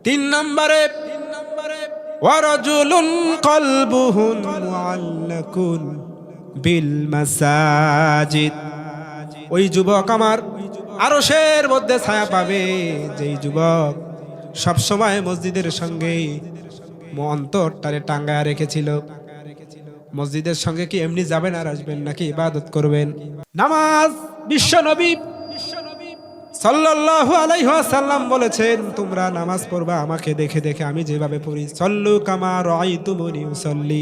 A: তিন নম্বরে ওয়া রাজুলুন কলবুহু মুআল্লাকুন বিল মাসাজিদ, ওই যুবক আমার আরশের মধ্যে ছায়া পাবে, যেই যুবক সবসময় মসজিদের সঙ্গে অন্তরটারে টাঙ্গায় রেখেছিল। মসজিদের সঙ্গে কি এমনি যাবেন আর আসবেন, নাকি ইবাদত করবেন? নামাজ বিশ্বনবী সাল্লাল্লাহু আলাইহি ওয়াসাল্লাম বলেছেন, তোমরা নামাজ পড়বা আমাকে দেখে দেখে, আমি যেভাবে পড়ি। সল্লু কামা রাআইতুমুনি উসাল্লি,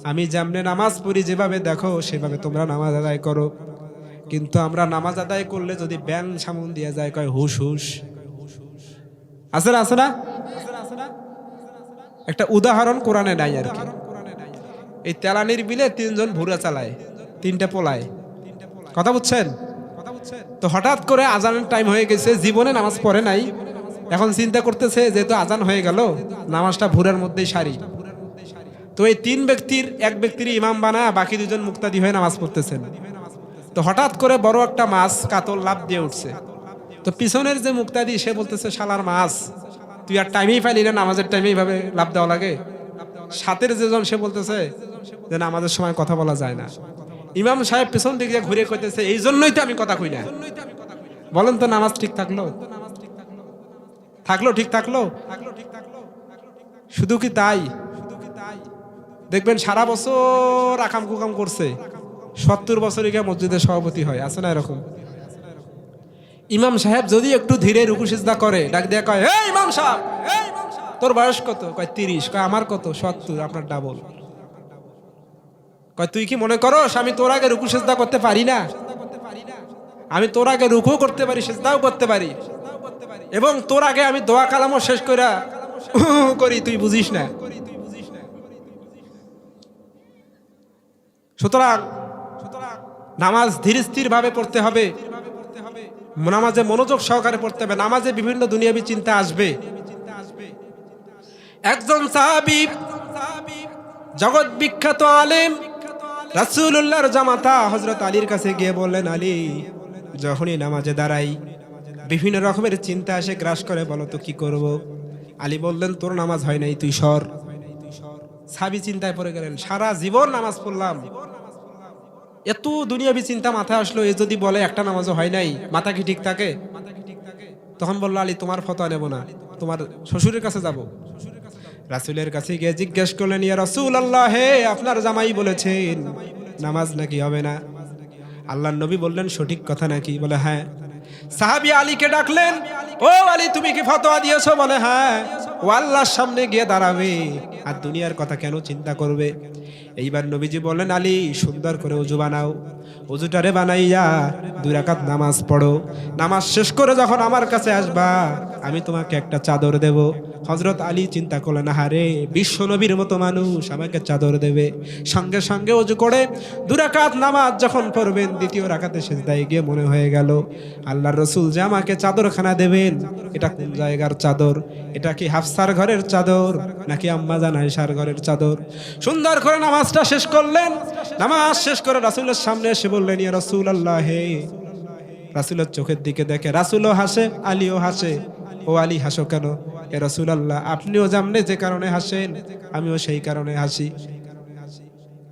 A: আমি যেমনে নামাজ পড়ি যেভাবে দেখো সেভাবে তোমরা নামাজ আদায় করো। কিন্তু আমরা নামাজ আদায় করলে যদি ব্যাং সামন দিয়ে যায়, কয় হুশ হুশ। আছে না, আছে না? একটা উদাহরণ কোরআনে নাই আর কি। এই তেলানির বিলে তিনজন ভুরা চালায়, তিনটা পোলায়, কথা বুঝছেন? তো হঠাৎ করে আজানের টাইম হয়ে গেছে, জীবনে নামাজ পড়ে নাই, এখন চিন্তা করতেছে যেহেতু আজান হয়ে গেল নামাজটা ভুরার মধ্যেই সারি। তো এই তিন ব্যক্তির এক ব্যক্তির ইমাম বানায়, বাকি দুজন মুক্তাদি হয়ে নামাজ পড়তেছেন। তো হঠাৎ করে বড় একটা মাছ কাতল লাফ দিয়ে উঠছে। তো পিছনের যে মুক্তাদি সে বলতেছে, শালার মাছ, তুই আর টাইমেই পাইলি না, নামাজের টাইমে এইভাবে লাভ দেওয়া লাগে। সাথের যেজন সে বলতেছে যে নামাজের সময় কথা বলা যায় না। ইমাম সাহেব পেছন দিকে ঘুরে কইতেছে এই জন্যই তো আমি কথা কই না। বলেন তো নামাজ ঠিক থাকলো? থাকলো? ঠিক থাকলো? শুধু কি তাই? দেখবেন সারা বছর আকাম কুকাম করছে, 70 বছরে গিয়ে মসজিদের সভাপতি হয়, আছে না এরকম? ইমাম সাহেব যদি একটু ধীরে রুকু সিজদা করে, ডাক দিয়ে কয় এই ইমাম সাহেব, তোর বয়স কত? কয় 30। কয় আমার কত? 70। আপনার ডাবল। কয় তুই কি মনে করস আমি তোর আগে রুকু সিজদা করতে পারি না? আমি তোর আগে রুকু করতে পারি, সিজদাও করতে পারি, এবং তোর আগে আমি দোয়া কালামও শেষ করি, তুই বুঝিস না। সুতরাং নামাজ ধীর স্থির ভাবে পড়তে হবে, নামাজে মনোযোগ সহকারে পড়তে হবে। নামাজে বিভিন্ন দুনিয়াবী চিন্তা আসবে। একজন সাহাবী, জগৎ বিখ্যাত আলেম, রাসূলুল্লাহর জামাতা হযরত আলীর কাছে গিয়ে বললেন, আলী, যখনই নামাজে দাঁড়াই বিভিন্ন রকমের চিন্তা এসে গ্রাস করে, বলো তো কি করব? আলী বললেন, তোর নামাজ হয় নাই, তুই সর। সাহাবী চিন্তায় পড়ে গেলেন, সারা জীবন নামাজ পড়লাম, এত দুনিয়াবী চিন্তা মাথায় আসলো, এ যদি বলে একটা নামাজও হয় নাই, মাথা কি ঠিক থাকে? তখন বললো, আলী তোমার ফতোয়া নেব না, তোমার শ্বশুরের কাছে যাব। রাসূলের কাছে গিয়ে জিজ্ঞেস করলেন, ইয়া রাসূলুল্লাহ, হে আপনার জামাই বলেছেন নামাজ নাকি হবে না। আল্লাহর নবী বললেন, সঠিক কথা নাকি? বলে হ্যাঁ। সাহাবী আলীকে ডাকলেন, ও আলী, তুমি কি ফতোয়া দিয়েছো? বলে হ্যাঁ। ও আল্লাহর সামনে গিয়ে দাঁড়াবে আর দুনিয়ার কথা কেন চিন্তা করবে? এইবার নবীজি বললেন, আলী, সুন্দর করে ওযু বানাও, ওযুটারে বানাইয়া 2 রাকাত নামাজ পড়ো। নামাজ শেষ করে যখন আমার কাছে আসবা, আমি তোমাকে একটা চাদর দেব। হযরত আলী চিন্তা করলেন, আহারে, বিশ্ব নবীর মতো মানুষ আমাকে চাদর দেবে। সঙ্গে সঙ্গে ওযু করে 2 রাকাত নামাজ যখন পড়বেন, দ্বিতীয় রাকাতে সিজদায় গিয়ে মনে হয়ে গেল, আল্লাহর রাসূল যে আমাকে চাদরখানা দেবেন, এটা কোন জায়গার চাদর? এটা কি হাফসার ঘরের চাদর নাকি আম্মা জান আয়েশার ঘরের চাদর? সুন্দর করে নামাজটা শেষ করলেন। নামাজ শেষ করে রাসূলের সামনে এসে বললেন, ইয়া রাসূলুল্লাহ, হে। রাসূলের চোখের দিকে দেখে রাসূলও হাসে, আলীও হাসে। ও আলী, হাসো কেন? এ রাসূলুল্লাহ, আপনিও জানলে যে কারণে হাসেন, আমিও সেই কারণে হাসি।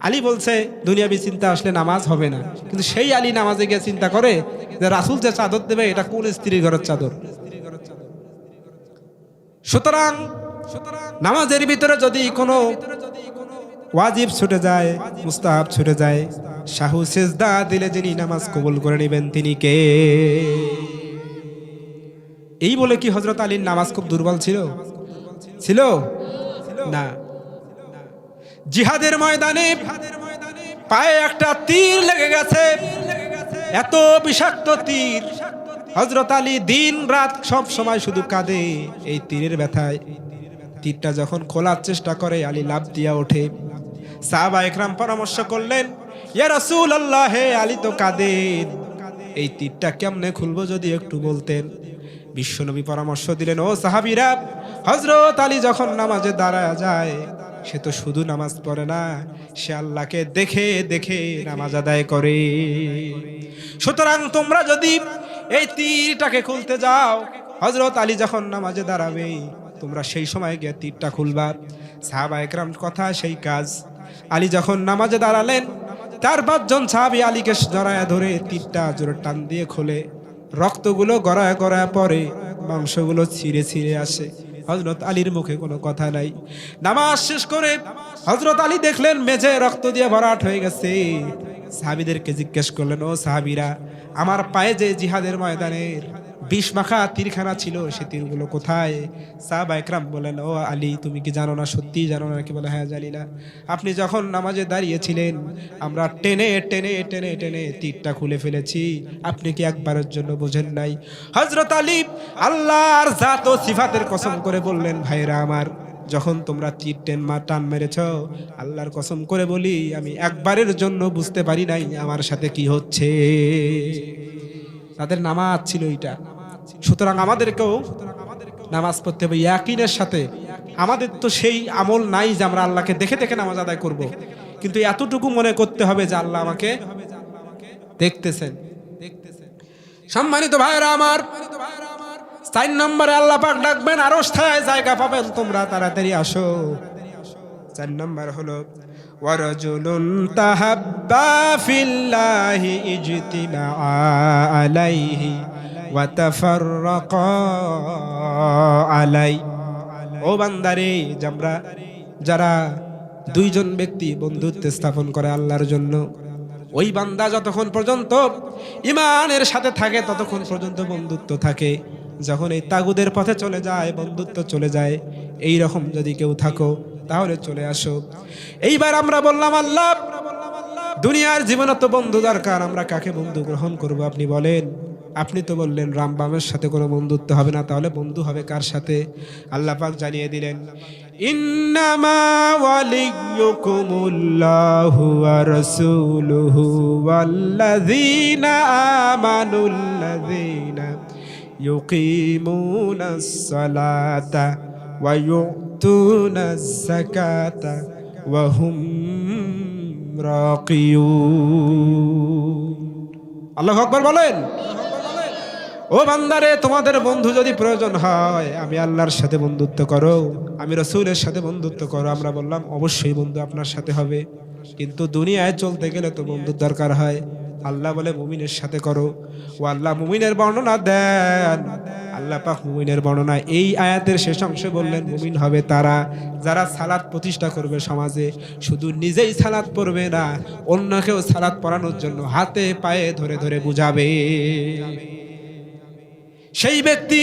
A: আলী বলছে, দুনিয়াবী চিন্তা আসলে নামাজ হবে না, কিন্তু সেই আলী নামাজে গিয়ে চিন্তা করে যে রাসূল যে চাদর দেবে, এটা কোন স্ত্রীর ঘরের চাদর? সুতরাং নামাজের ভিতরে যদি কোনো ওয়াজিব ছুটে যায়, মুস্তাহাব ছুটে যায়, সাহু সিজদা দিলে যিনি নামাজ কবুল করে নেবেন তিনি কে? এই বলে কি হযরত আলীর নামাজ খুব দুর্বল ছিল না। জিহাদের ময়দানে পায়ে একটা তীর লেগে গেছে, এত বিষাক্ত তীর। হযরত আলী দিন রাত সব সময় শুধু কাঁদে এই তীরের ব্যথায়। তীরটা যখন খোলার চেষ্টা করে, আলী লাফ দিয়া ওঠে। সাহাবা একরাম পরামর্শ করলেন, ইয়া রাসূলুল্লাহ, হে আলী তো কাঁদেন, এই তীরটা কেমনে খুলবো যদি একটু বলতেন। বিশ্বনবী পরামর্শ দিলেন, ও সাহাবীরা, হযরত আলী যখন নামাজে দাঁড়ায় যায়, সে তো শুধু নামাজ পড়ে না, সে আল্লাহকে দেখে দেখে নামাজ আদায় করে। সুতরাং তোমরা যদি এই তীরটাকে খুলতে যাও, হযরত আলী যখন নামাজে দাঁড়াবে, তোমরা সেই সময় গিয়ে তীরটা খুলবা। সাহাবা একরাম কথা সেই কাজ। আলী যখন নামাজে দাঁড়ালেন, 4-5 জন সাহাবী আলীকে জড়ায় ধরে তীরটা জোরে টান দিয়ে খোলে। রক্তগুলো গড়ায় গড়ায় পড়ে, মাংসগুলো ছিঁড়ে ছিঁড়ে আসে। হযরত আলীর মুখে কোনো কথা নাই। নামাজ শেষ করে হযরত আলী দেখলেন মেঝে রক্ত দিয়ে ভরাট হয়ে গেছে। সাহাবীদেরকে জিজ্ঞেস করলেন, ও সাহাবীরা, আমার পায়ে যে জিহাদের ময়দানের 20 মাখা তীরখানা ছিল, সে তীরগুলো কোথায়? সাহাবা একরাম বলেন, ও আলী, তুমি কি জানো না? সত্যি জানো না? কি বলে, হ্যাঁ জানি না। আপনি যখন নামাজে দাঁড়িয়েছিলেন, আমরা টেনে টেনে টেনে টেনে তীরটা খুলে ফেলেছি, আপনি কি একবারের জন্য বোঝেন নাই? হযরত আলী আল্লাহর জাত ও সিফাতের কসম করে বললেন, ভাইরা আমার, যখন তোমরা তীর টান মেরেছ, আল্লাহর কসম করে বলি, আমি একবারের জন্য বুঝতে পারি নাই আমার সাথে কি হচ্ছে। তাদের নামাজ ছিল এটা। সুতরাং আমাদেরকেও নামাজ পড়তে হবে ইয়াকিনের সাথে। আমাদের তো সেই আমল নাই যে আমরা আল্লাহকে দেখে দেখে নামাজ আদায় করব, কিন্তু এতটুকু মনে করতে হবে যে আল্লাহ আমাকে দেখতেছেন। সম্মানিত ভাইরা আমার, 4 নম্বরে আল্লাহ পাক ডাকবেন, আরশ ছায়ায় জায়গা পাবেন তোমরা তাড়াতাড়ি আসো। 4 নম্বর হলো ওয়ারাজুলুন তাহাব্বা ফিল্লাহি ইজতিমা আলাইহি ওয়া তাফাররাকা আলাই। ও বান্দারে, যারা দুইজন ব্যক্তি বন্ধুত্ব স্থাপন করে আল্লাহর জন্য, ওই বান্দা যতক্ষণ পর্যন্ত ঈমানের সাথে থাকে ততক্ষণ পর্যন্ত বন্ধুত্ব থাকে। যখন এই তাগুদের পথে চলে যায় বন্ধুত্ব চলে যায়। এই রকম যদি কেউ থাকো তাহলে চলে আসো। এইবার আমরা বললাম আল্লাহ দুনিয়ার জীবনে তো বন্ধু দরকার, আমরা কাকে বন্ধু গ্রহণ করব আপনি বলেন। আপনি তো বললেন রামবামের সাথে কোনো বন্ধুত্ব হবে না, তাহলে বন্ধু হবে কার সাথে? আল্লাহ পাক জানিয়ে দিলেন ইন্নামা ওয়ালিয়্যুকুমুল্লাহু ওয়া রাসূলুহু ওয়াল্লাযীনা আমানুল্লাযীনা ইউকিমুনাস সালাতা ওয়া ইউতুনাজ যাকাতা ওয়া হুম রাকিয়ুন। আল্লাহু আকবার বলেন। ও বান্দারে, তোমাদের বন্ধু যদি প্রয়োজন হয় আমি আল্লাহর সাথে বন্ধুত্ব করো, আমি রাসূলের সাথে বন্ধুত্ব করো। আমরা বললাম অবশ্যই বন্ধু আপনার সাথে হবে, কিন্তু দুনিয়ায় চলতে গেলে তো বন্ধুর দরকার হয়। আল্লাহ বলে মুমিনের সাথে করো। ও আল্লাহ মুমিনের বর্ণনা দেন। আল্লাহ পাক মুমিনের বর্ণনা এই আয়াতের শেষ অংশে বললেন মুমিন হবে তারা যারা সালাত প্রতিষ্ঠা করবে সমাজে, শুধু নিজেই সালাত পড়বে না, অন্যকেও সালাত পড়ানোর জন্য হাতে পায়ে ধরে ধরে বুঝাবে। সেই ব্যক্তি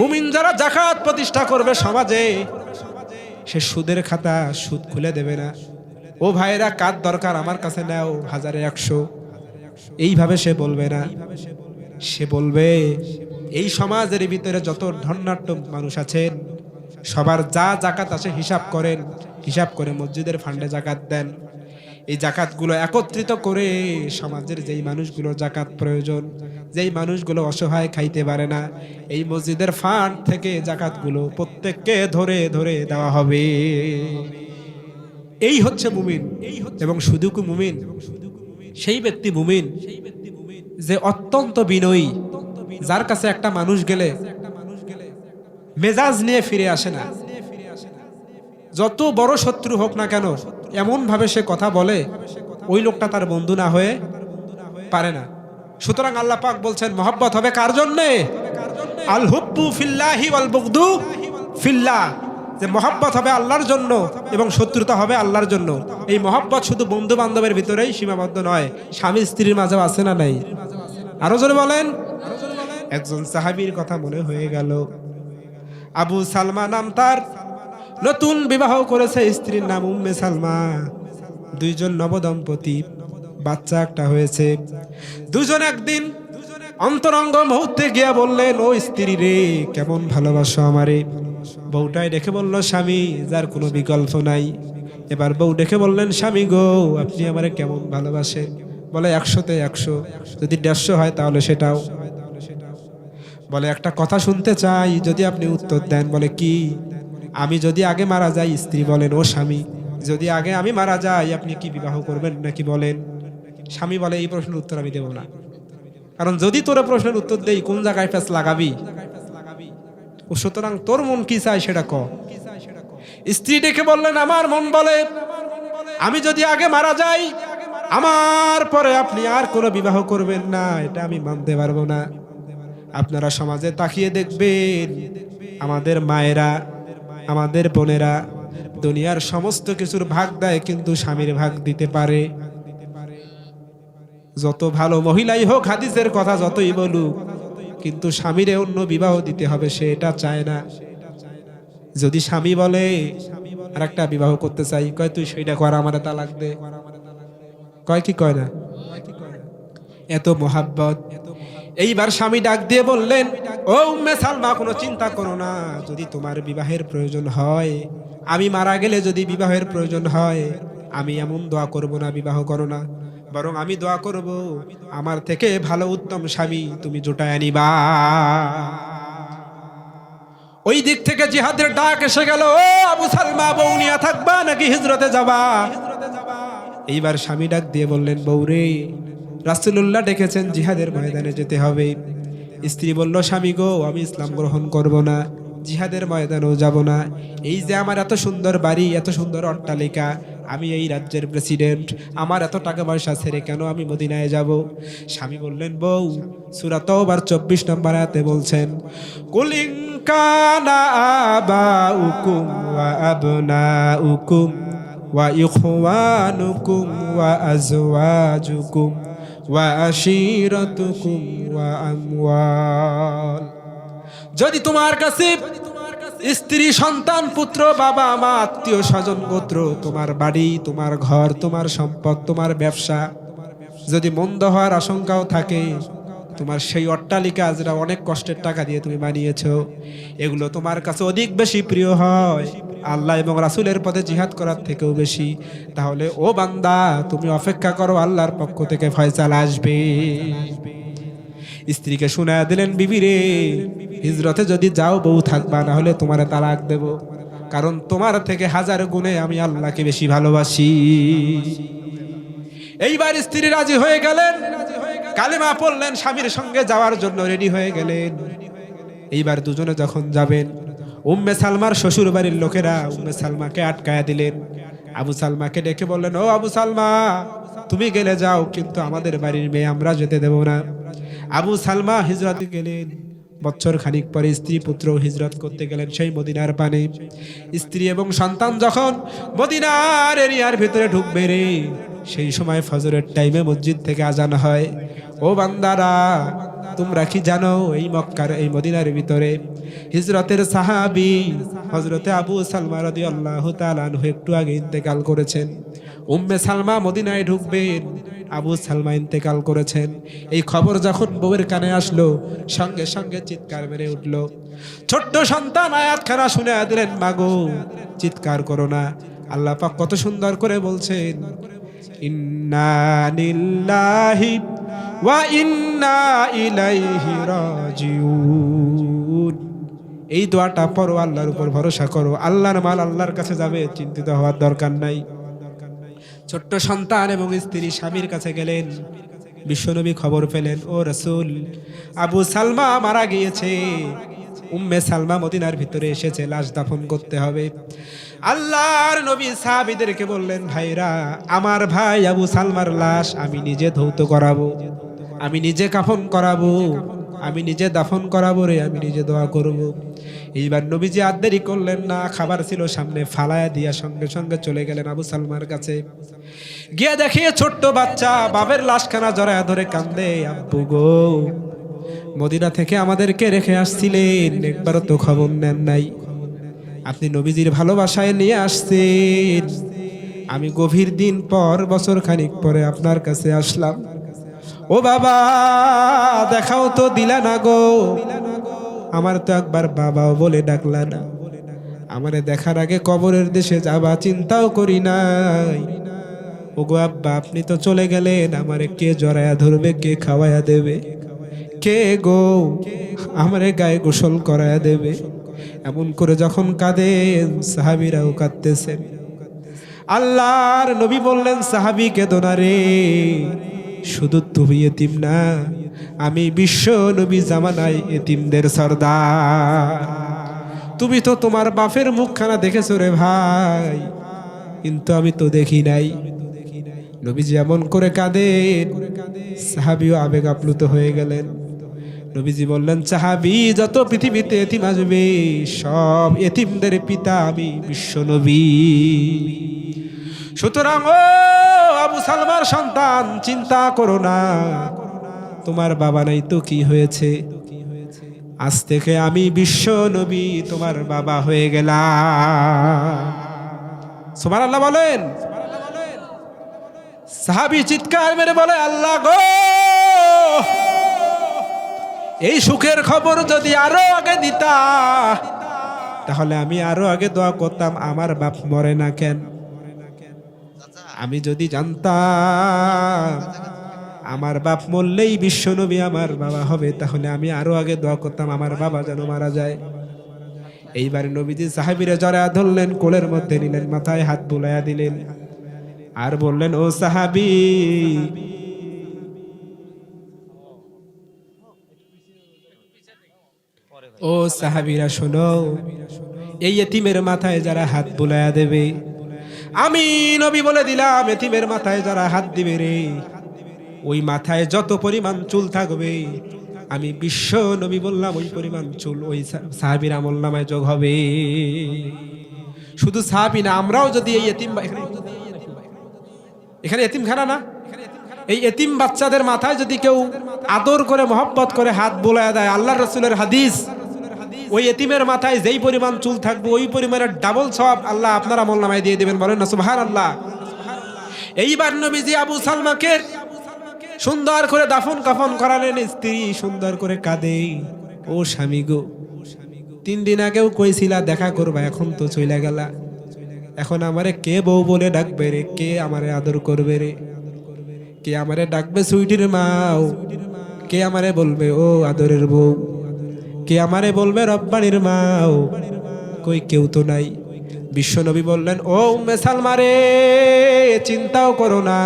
A: মুমিন যারা যাকাত প্রতিষ্ঠা করবে সমাজে, সে সুদের খাতা সুদ খুলে দেবে না। ও ভাইরা, কার দরকার আমার কাছে নাও 1000-100, এইভাবে সে বলবে না। সে বলবে এই সমাজের ভিতরে যত ধনাঢ্য মানুষ আছেন সবার যা যাকাত আছে হিসাব করেন, হিসাব করে মসজিদের ফান্ডে যাকাত দেন। এই যাকাতগুলো একত্রিত করে সমাজের যেই মানুষগুলো যাকাত প্রয়োজন, যেই মানুষগুলো অসহায় খাইতে পারে না, এই মসজিদের ফান্ড থেকে যাকাতগুলো প্রত্যেককে ধরে ধরে দেওয়া হবে। এই হচ্ছে মুমিন। এবং শুধু কি মুমিন, সেই ব্যক্তি মুমিন যে অত্যন্ত বিনয়ী, যার কাছে একটা মানুষ গেলে মেজাজ নিয়ে ফিরে আসে না। যত বড় শত্রু হোক না কেন এমন ভাবে সে কথা বলে ওই লোকটা তার বন্ধু না হয়ে পারে না। সুতরাং আল্লাহ পাক বলছেন মহব্বত হবে কার জন্যে? আল হুব্বু ফিল্লাহি ওয়াল বুগদু ফিল্লাহ, যে মহব্বত হবে আল্লাহর জন্য এবং শত্রুতা হবে আল্লাহর জন্য। এই মহব্বত শুধু বন্ধু বান্ধবের ভিতরেই সীমাবদ্ধ নয়, স্বামী স্ত্রীর মাঝেও আছে না নাই? আরো জোরে বলেন। একজন সাহাবীর কথা মনে হয়ে গেল। আবু সালমা নাম তার, নতুন বিবাহ করেছে, স্ত্রীর নাম উম্মে সালমা। দুইজন নবদম্পতি, বাচ্চা একটা হয়েছে। দুজন একদিন অন্তরঙ্গ মুহূর্তে গিয়া বললেন ও স্ত্রী রে, কেমন ভালোবাসো আমারে। বউটাই দেখে বলল স্বামী যার কোনো বিকল্প নাই। এবার বউ দেখে বললেন স্বামী গো, আপনি আমারে কেমন ভালোবাসেন? বলে 100-তে 100, যদি 150 হয় তাহলে সেটাও। বলে একটা কথা শুনতে চাই, যদি আপনি উত্তর দেন। বলে কি? আমি যদি আগে মারা যাই। স্ত্রী বলেন ও স্বামী, যদি আগে আমি মারা যাই আপনি কি বিবাহ করবেন নাকি বলেন? স্বামী বলে এই প্রশ্নের উত্তর আমি দেব না, কারণ যদি তোর প্রশ্নের উত্তর দেই কোন জায়গায় প্যাঁচ লাগাবি। ও সুতরাং তোর মন কি চায় সেটা ক। স্ত্রী ডেকে বললেন আমার মন বলে আমি যদি আগে মারা যাই আমার পরে আপনি আর কোনো বিবাহ করবেন না, এটা আমি মানতে পারবো না। আপনারা সমাজে তাকিয়ে দেখবেন আমাদের মায়েরা, আমাদের বোনেরা দুনিয়ার সমস্ত কিছুর ভাগ দেয় কিন্তু স্বামীর ভাগ দিতে পারে। যত ভালো মহিলাই হোক, হাদিসের কথা যতই বলুক, কিন্তু স্বামীরে অন্য বিবাহ দিতে হবে সে এটা চায় না। যদি স্বামী বলে আর একটা বিবাহ করতে চাই, কয় তুই সেইটা কর, আমার তালাক দে, কয় কি কয় না? এত মোহাব্বত। এইবার স্বামী ডাক দিয়ে বললেন ও উম্মে সালমা, কোনো চিন্তা করো না, যদি তোমার বিবাহের প্রয়োজন হয়, আমি মারা গেলে যদি বিবাহের প্রয়োজন হয়, আমি এমন দোয়া করব না বিবাহ করো না, বরং আমি দোয়া করব আমার থেকে ভালো উত্তম স্বামী তুমি জোটায় আনিবা। ওই দিক থেকে জিহাদের ডাক এসে গেল, ও আবু সালমা, বউ নিয়া থাকবা নাকি হিজরতে যাবা? এইবার স্বামী ডাক দিয়ে বললেন বউ রে, রাসূলুল্লাহ ডেকেছেন জিহাদের ময়দানে যেতে হবে, স্ত্রী বলল, স্বামী গো, আমি ইসলাম গ্রহণ করব না, জিহাদের ময়দানেও যাব না। এই যে আমার এত সুন্দর বাড়ি, এত সুন্দর অট্টালিকা, আমি এই রাজ্যের প্রেসিডেন্ট, আমার এত টাকা পয়সা ছেড়ে কেন আমি মদিনায় যাব? স্বামী বললেন, বউ সূরা তাওবার 24 নম্বর আয়াতে বলছেন, কুল ইন কানা আবাউকুম ওয়া আবনাউকুম ওয়া ইখওয়ানুকুম ওয়া আজওয়াজুকুম ওয়া আশীরাতুকুম ওয়া আমওয়াল। যদি তোমার কাছে স্ত্রী, সন্তান, পুত্র, বাবা মা, আত্মীয় স্বজন, গোত্র, তোমার বাড়ি, তোমার ঘর, তোমার সম্পদ, তোমার ব্যবসা যদি মন্দ হওয়ার আশঙ্কাও থাকে, তোমার সেই অট্টালিকা যেটা অনেক কষ্টের টাকা দিয়ে তুমি বানিয়েছো, এগুলো তোমার কাছে অধিক বেশি প্রিয় হয় আল্লাহ এবং রাসূলের পথে জিহাদ করার থেকেও বেশি, তাহলে ও বান্দা তুমি অপেক্ষা করো, আল্লাহর পক্ষ থেকে ফয়সালা আসবে। স্ত্রীকে শুনায়া দিলেন, বিবি রে, হিজরতে যদি যাও বউ থাকবা, না হলে তোমারে তালাক দেব, কারণ তোমার থেকে হাজার গুণে আমি আল্লাহকে বেশি ভালোবাসি। এইবার স্ত্রী রাজি হয়ে গেলেন, কালেমা পড়লেন, স্বামীর সঙ্গে যাওয়ার জন্য রেডি হয়ে গেলেন। এইবার দুজনে যখন যাবেন, উম্মে সালমার শ্বশুর বাড়ির লোকেরা উম্মে সালমাকে আটকায়া দিলেন। আবু সালমাকে ডেকে বললেন, ও আবু সালমা, তুমি গেলে যাও, কিন্তু আমাদের বাড়ির মেয়ে আমরা যেতে দেব না। আবু সালমা হিজরতে গেলেন। বছর খানিক পরে স্ত্রী পুত্র হিজরত করতে গেলেন সেই মদিনার পানে। স্ত্রী এবং সন্তান যখন মদিনার এরিয়ার ভিতরে ঢুকবে রে, সেই সময় ফজরের টাইমে মসজিদ থেকে আজান হয়। ও বান্দারা, তোমরা কি জানো এই মক্কার, এই মদিনার ভিতরে হিজরতের সাহাবী হযরতে আবু সালমা রাদিয়াল্লাহু তাআলা আনহু একটু আগে ইন্তেকাল করেছেন। উম্মে সালমা মদিনায় ঢুকবেন, আবু সালমা ইন্তেকাল করেছেন। এই খবর যখন বউয়ের কানে আসলো, সঙ্গে সঙ্গে চিৎকার মেরে উঠল। ছোট্ট সন্তান আয়াতখানা শুনে দিলেন, মাগো চিৎকার করো না, আল্লাহ পাক কত সুন্দর করে বলছেন, ইন্না লিল্লাহি ওয়া ইন্না ইলাইহি রাজিউন। এই দোয়াটা পড়ো, আল্লাহর উপর ভরসা করো, আল্লাহর মাল আল্লাহর কাছে যাবে, চিন্তিত হওয়ার দরকার নাই। ছোট্ট সন্তান এবং স্ত্রী স্বামীর কাছে গেলেন। বিশ্বনবী খবর পেলেন, ও রাসূল, আবু সালমা মারা গিয়েছে, উম্মে সালমা মদিনার ভিতরে এসেছে, লাশ দাফন করতে হবে। আল্লাহর নবী সাহাবীদেরকে বললেন, ভাইরা, আমার ভাই আবু সালমার লাশ আমি নিজে ধৌত করাবো, আমি নিজে কাফন করাবো, আমি নিজে দাফন করাবো রে, আমি নিজে দোয়া করব। এইবার নবীজি আর দেরি করলেন না, খাবার ছিল সামনে, ফালায়া দিয়া সঙ্গে সঙ্গে চলে গেলেন আবু সালমার কাছে। গিয়া দেখে ছোট্ট বাচ্চা বাবের লাশখানা জড়ায়া ধরে কান্দে, আব্বু গো, মদিনা থেকে আমাদেরকে রেখে আসছিলেন, একবারও তো খবর নেন নাই, আপনি নবীজির ভালোবাসায় নিয়ে আসছেন, আমি গভীর দিন পর, বছর খানিক পরে আপনার কাছে আসলাম, ও বাবা দেখাও তো দিলা না গো, আমার তো একবার বাবাও বলে ডাকলা না, আমারে দেখার আগে কবরের দেশে যাবা চিন্তাও করি নাই, ও গো আব্বা আপনি তো চলে গেলেন, আমারে কে জড়ায়া ধরবে, কে খাওয়ায়া দেবে, কে গো আমারে গায়ে গোসল করায়া দেবে। এমন করে যখন কাঁদেন, সাহাবীরাও কাঁদতেছেন। আল্লাহর নবী বললেন, সাহাবী কেঁদো না রে, শুধু তুমি এতিম না, আমি বিশ্ব নবী জামানায় এতিমদের সর্দার। তুমি তো তোমার বাপের মুখখানা দেখেছো রে ভাই, কিন্তু আমি তো দেখি নাই। নবীজি এমন করে কাঁদেন, সাহাবীও আবেগ আপ্লুত হয়ে গেলেন। নবীজি বললেন, সাহাবী, যত পৃথিবীতে এতিম আসবে সব এতিমদের পিতা আমি বিশ্ব নবী। সুতরাং ও আবু সালমার সন্তান, চিন্তা করো না, তোমার বাবা নাই তো কি হয়েছে, আজ থেকে আমি বিশ্ব নবী তোমার বাবা হয়ে গেলাম। সুবহানাল্লাহ বলেন। সাহাবী চিৎকার মেরে বলে, আল্লাহ গো, এই সুখের খবর যদি আরো আগে দিতা, তাহলে আমি আরো আগে দোয়া করতাম, আমার বাপ মরে না কেন। আমি যদি জানতাম আমার বাপ মরলেই বিশ্বনবী আমার বাবা হবে, তাহলে আমি আরো আগে দোয়া করতাম আমার বাবা যেন মারা যায়। এইবার নবীজি সাহাবীরা জড়ায়া ধরলেন, কোলের মধ্যে নিলেন, মাথায় হাত বুলাইয়া দিলেন, আর বললেন, ও সাহাবী, ও সাহাবীরা শোনো, এই এতিমের মাথায় যারা হাত বুলায়া দেবে, আমি নবী বলে দিলাম, এতিমের মাথায় যারা হাত দিবে রে, ওই মাথায় যত পরিমাণ চুল থাকবে, আমি বিশ্ব নবী বললাম ওই পরিমাণ চুল ওই সাহাবীর আমলনামায় যোগ হবে। শুধু সাহাবী না, আমরাও যদি এই এতিম, এখানে এতিমখানা না, এই এতিম বাচ্চাদের মাথায় যদি কেউ আদর করে মহব্বত করে হাত বোলায় দেয়, আল্লাহর রাসূলের হাদিস, ওই এতিমের মাথায় যেই পরিমাণ চুল থাকবে ওই পরিমাণের ডাবল সওয়াব আল্লাহ আপনার আমলনামায় দিয়ে দিবেন। বলেন না সুবহানাল্লাহ। এইবার নবীজি আবু সালমাকে সুন্দর করে দাফন কাফন করালেন। স্ত্রী সুন্দর করে কাঁদে, ও স্বামী গো, 3 দিন আগেও কইছিলা দেখা করবা, এখন তো চইলা গেলা, এখন আমারে কে বউ বলে ডাকবে রে, কে আমারে আদর করবে রে, কে আমারে ডাকবে সুইটির মাও, কে আমারে বলবে ও আদরের বউ, কে আমারে বলবে রব্বানির মাও, কই কেউ তো নাই। বিশ্বনবী বললেন, ও উম্মে সালমা রে, চিন্তাও করো না,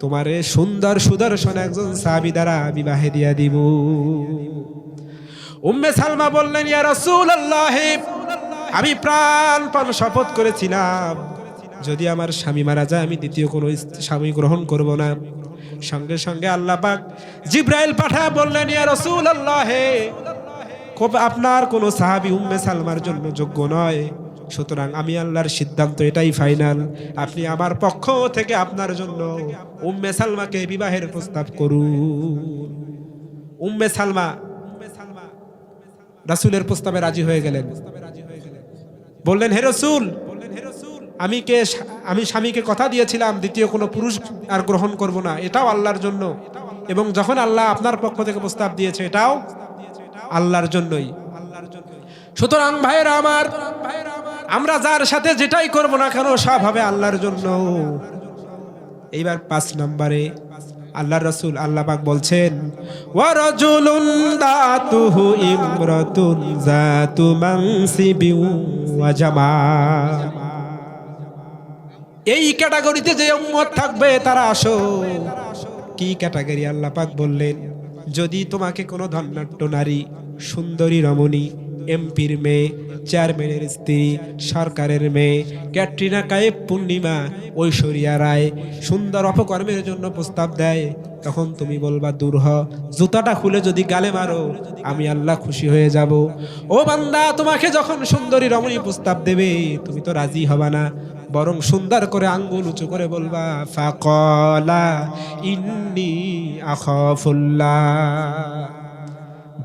A: তোমারে সুন্দর সুদর্শন একজন সাহাবী দ্বারা বিবাহে দিয়া দিব। উম্মে সালমা বললেন, ইয়া রাসূলুল্লাহ, আমি প্রাণপণ শপথ করেছিলাম যদি আমার স্বামী মারা যায় আমি দ্বিতীয় কোনো স্বামী গ্রহণ করব না। সঙ্গে সঙ্গে আল্লাহ পাক জিব্রাইল পাঠায় বললেন, ইয়া রাসূলুল্লাহ, আপনার কোনো সাহাবী উম্মে সালমার জন্য যোগ্য নয়, সুতরাং আমি আল্লাহর সিদ্ধান্ত এটাই ফাইনাল, আপনি আমার পক্ষ থেকে আপনার জন্য উম্মে সালমাকে বিবাহের প্রস্তাব করুন। উম্মে সালমা রাসূলের প্রস্তাবে রাজি হয়ে গেলেন। বললেন, হে রাসূল, আমি স্বামীকে কথা দিয়েছিলাম দ্বিতীয় কোনো পুরুষ আর গ্রহণ করব না, এটাও আল্লাহর জন্য, এবং যখন আল্লাহ আপনার পক্ষ থেকে প্রস্তাব দিয়েছে এটাও আল্লাহর জন্যই। সুতরাং ভাইয়েরা আমার, আমরা যার সাথে যেটাই করব না কেন সব হবে আল্লাহর জন্য। এইবার 5 নম্বরে আল্লাহর রাসূল, আল্লাহ পাক বলছেন, ওয়া রাজুলুন দাতুহু ইমরাতুন যাতু মানসিবি ওয়া জামাল। এই ক্যাটাগরিতে যে উম্মত থাকবে তারা আসো। কি ক্যাটাগরি? আল্লাহ পাক বললেন, যদি তোমাকে কোনো ধনাঢ্য নারী, সুন্দরী রমণী, এমপির মেয়ে, চেয়ারম্যানের স্ত্রী, সরকারের মেয়ে, ক্যাটরিনা কাইফ, পূর্ণিমা, ঐশ্বরিয়া রায় সুন্দর অপকর্মের জন্য প্রস্তাব দেয়, তখন তুমি বলবা, দূর হ, জুতাটা খুলে যদি গালে মারো আমি আল্লাহ খুশি হয়ে যাব। ও বান্দা, তোমাকে যখন সুন্দরী রমণী প্রস্তাব দেবে তুমি তো রাজি হবা না, বরং সুন্দর করে আঙ্গুল উঁচু করে বলবা, ফাকালা ইন্নী আখাফুল্লাহ।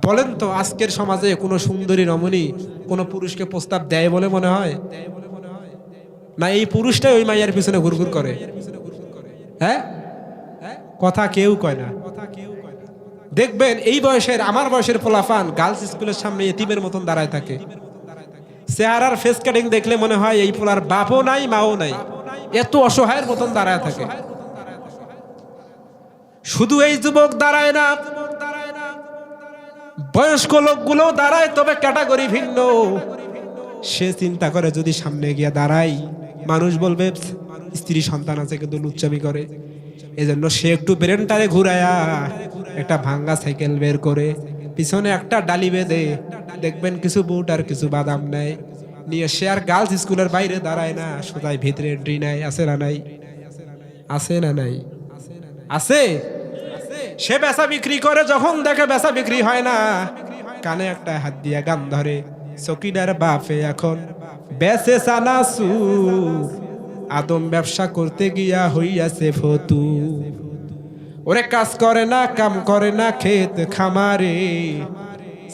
A: বলেন তো, আজকের সমাজে কোনো সুন্দরী রমণী কোনো পুরুষকে প্রস্তাব দেয় বলে মনে হয়? না, এই পুরুষটাই ওই মাইয়ার পিছনে ঘুরঘুর করে। হ্যাঁ, কথা কেউ কয় না। দেখবেন এই বয়সের, আমার বয়সের পোলাফান গার্লস স্কুলের সামনে এতিমের মতন দাঁড়ায় থাকে। চেহারার ফেস কাটিং দেখলে মনে হয় এই পোলার বাপও নাই মাও নাই, এত অসহায়ের মতন দাঁড়ায় থাকে। শুধু এই যুবক দাঁড়ায় না, বয়স্ক লোকগুলো দাঁড়ায়, তবে ক্যাটাগরি ভিন্ন। সে চিন্তা করে যদি সামনে গিয়ে দাঁড়াই মানুষ বলবে স্ত্রী সন্তান আছে কিন্তু লুচ্চামি করে, এজন্য সে একটু ব্রেনটারে ঘুরায়া একটা ভাঙ্গা সাইকেল বের করে পিছনে একটা ডালি বেঁধে, দেখবেন কিছু বুট আর কিছু বাদাম নেয়, নিয়ে সে আর গার্লস স্কুলের বাইরে দাঁড়ায় না, সোজাই ভিতরে এন্ট্রি নেয়। আছে না নাই? আছে না নাই? আছে। সে বেচা বিক্রি করে, যখন দেখে বেচা বিক্রি হয় না, কানে একটা হাত দিয়ে গান ধরে, চকিদার বাপে এখন বেচে চানাচুর, আদম ব্যবসা করতে গিয়া হইয়াছে ফতু। ওরে কাজ করে না, কাম করে না, ক্ষেত খামারে,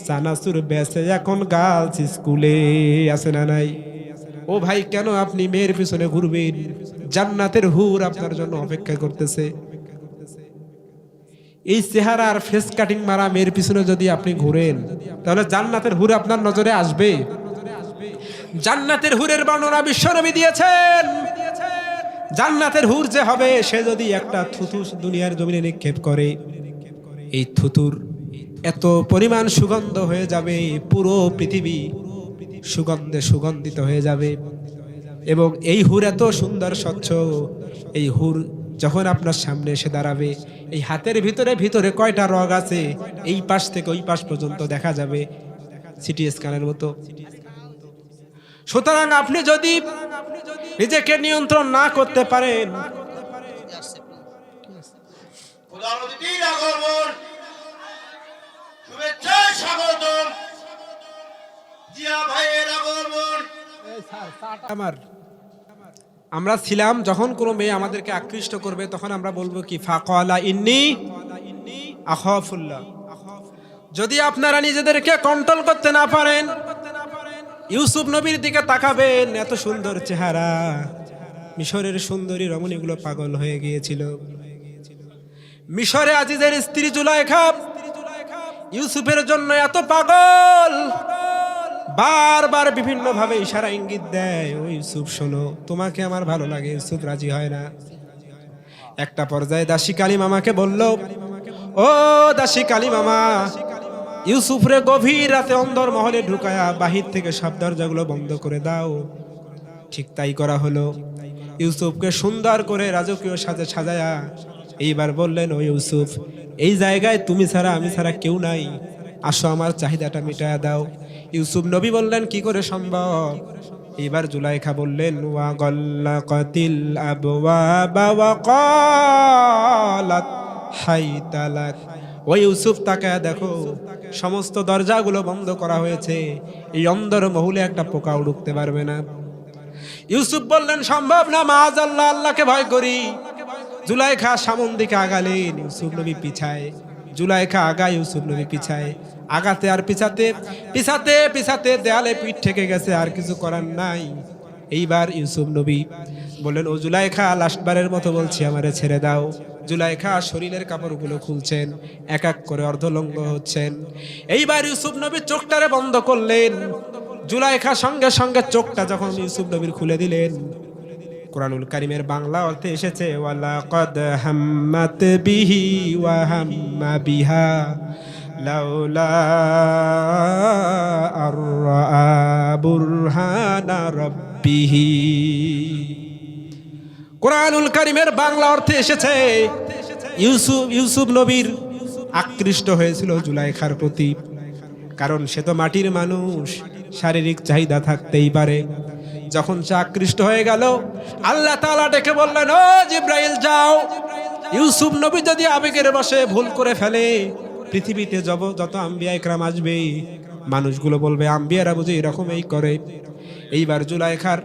A: চানাচুর বেচে এখন গার্লস স্কুলে। আছে না নাই? ও ভাই, কেন আপনি মেয়ের পিছনে ঘুরবেন? জান্নাতের হুর আপনার জন্য অপেক্ষা করতেছে। এই চেহারার ফেস কাটিং মারা মেয়ের পিছনে যদি আপনি ঘুরেন, তাহলে জান্নাতের হুর আপনার নজরে আসবে। জান্নাতের হুরের বর্ণনা বিশ্বনবী দিয়েছেন। জান্নাতের হুর যে হবে, সে যদি একটা থুতু দুনিয়ার জমিনে নিক্ষেপ করে, এই থুতুর এত পরিমাণ সুগন্ধ হয়ে যাবে, পুরো পৃথিবী সুগন্ধে সুগন্ধিত হয়ে যাবে। এবং এই হুর এত সুন্দর স্বচ্ছ, এই হুর যখন আপনার সামনে এসে দাঁড়াবে, এই হাতের ভিতরে ভিতরে কয়টা রগ আছে এই পাশ থেকে ওই পাশ পর্যন্ত দেখা যাবে সিটি স্ক্যানের মতো। সুতরাং আপনি যদি নিজেকে নিয়ন্ত্রণ না করতে পারেন, আমরা ছিলাম যখন কোনো মেয়ে আমাদেরকে আকৃষ্ট করবে তখন আমরা বলবো কি, ফাকালা ইন্নী আখাফুল্লাহ। যদি আপনারা নিজেদেরকে কন্ট্রোল করতে না পারেন, ইউসুফ নবীর দিকে তাকাবেন, এত সুন্দর চেহারা, মিশরের সুন্দরী রমণীগুলো পাগল হয়ে গিয়েছিল। মিশরে আজিজের স্ত্রী জুলাইখা ইউসুফের জন্য এত পাগল, বারবার বিভিন্ন ভাবে ইশারা ইঙ্গিত দেয়, ও ইউসুফ শোনো, তোমাকে আমার ভালো লাগে। ইউসুফ রাজি হয় না। একটা পর্যায়ে দাসী কালী মামাকে বলল, ও দাসী কালী মামা, ইউসুফরে গভীর রাতে অন্দর মহলে ঢুকায়া বাহির থেকে সব দরজাগুলো বন্ধ করে দাও। ঠিক তাই করা হলো। ইউসুফকে সুন্দর করে রাজকীয় সাজে সাজায়া এইবার বললেন, ও ইউসুফ, এই জায়গায় তুমি ছাড়া আমি ছাড়া কেউ নাই, আসো আমার চাহিদাটা মিটায়া দাও। ইউসুফ নবী বললেন, কি করে সম্ভব? এইবার জুলাইখা বললেন, ওয়া গাল্লাকাতিল আবওয়াবা ওয়া ক্বালাত হাইতা লাক। ও ইউসুফ, তাকায়া দেখো, সমস্ত দরজাগুলো বন্ধ করা হয়েছে, এই অন্দর মহলে একটা পোকাও ঢুকতে পারবে না। ইউসুফ বললেন, সম্ভব না, মাআযাল্লাহ, আল্লাহকে ভয় করি। জুলাইখা সামন দিকে আগালেন, ইউসুফ নবী পিছায়। জুলাইখা আগায়, ইউসুফ নবী পিছায়। আগাতে আর পিছাতে পিছাতে পিছাতে দেয়ালে পিঠ ঠেকে গেছে, আর কিছু করার নাই। এইবার ইউসুফ নবী বললেন, ও জুলাইখা, লাস্টবারের মতো বলছি, আমারে ছেড়ে দাও। জুলাইখা শরীরের কাপড়গুলো খুলছেন, এক এক করে অর্ধলঙ্গ হচ্ছেন। এইবার ইউসুফ নবী চোখটারে বন্ধ করলেন। জুলাইখা সঙ্গে সঙ্গে চোখটা যখন ইউসুফ নবীর খুলে দিলেন, কুরআনুল কারীমের বাংলা অর্থে এসেছে, ওয়ালাকাদ হাম্মাত বিহি ওয়া হাম্মা বিহা লাউলা আররা বুরহানা রাব্বিহি। কুরআনুল কারীমের বাংলা অর্থে এসেছে, ইউসুফ নবীর আকৃষ্ট হয়েছিল জুলাইখার প্রতি, কারণ সে তো মাটির মানুষ, শারীরিক চাহিদা থাকতেই পারে। যখন সে আকৃষ্ট হয়ে গেল, আল্লাহ তাআলা ডেকে বললেন, ও জিব্রাইল, যাও। ইউসুফ নবী যদি আবেগের বশে ভুল করে ফেলে, পৃথিবীতে যত আম্বিয়া ইকরাম আসবে, মানুষগুলো বলবে আম্বিয়ারা বুঝি এরকমই করে। এইবার জুলাইখার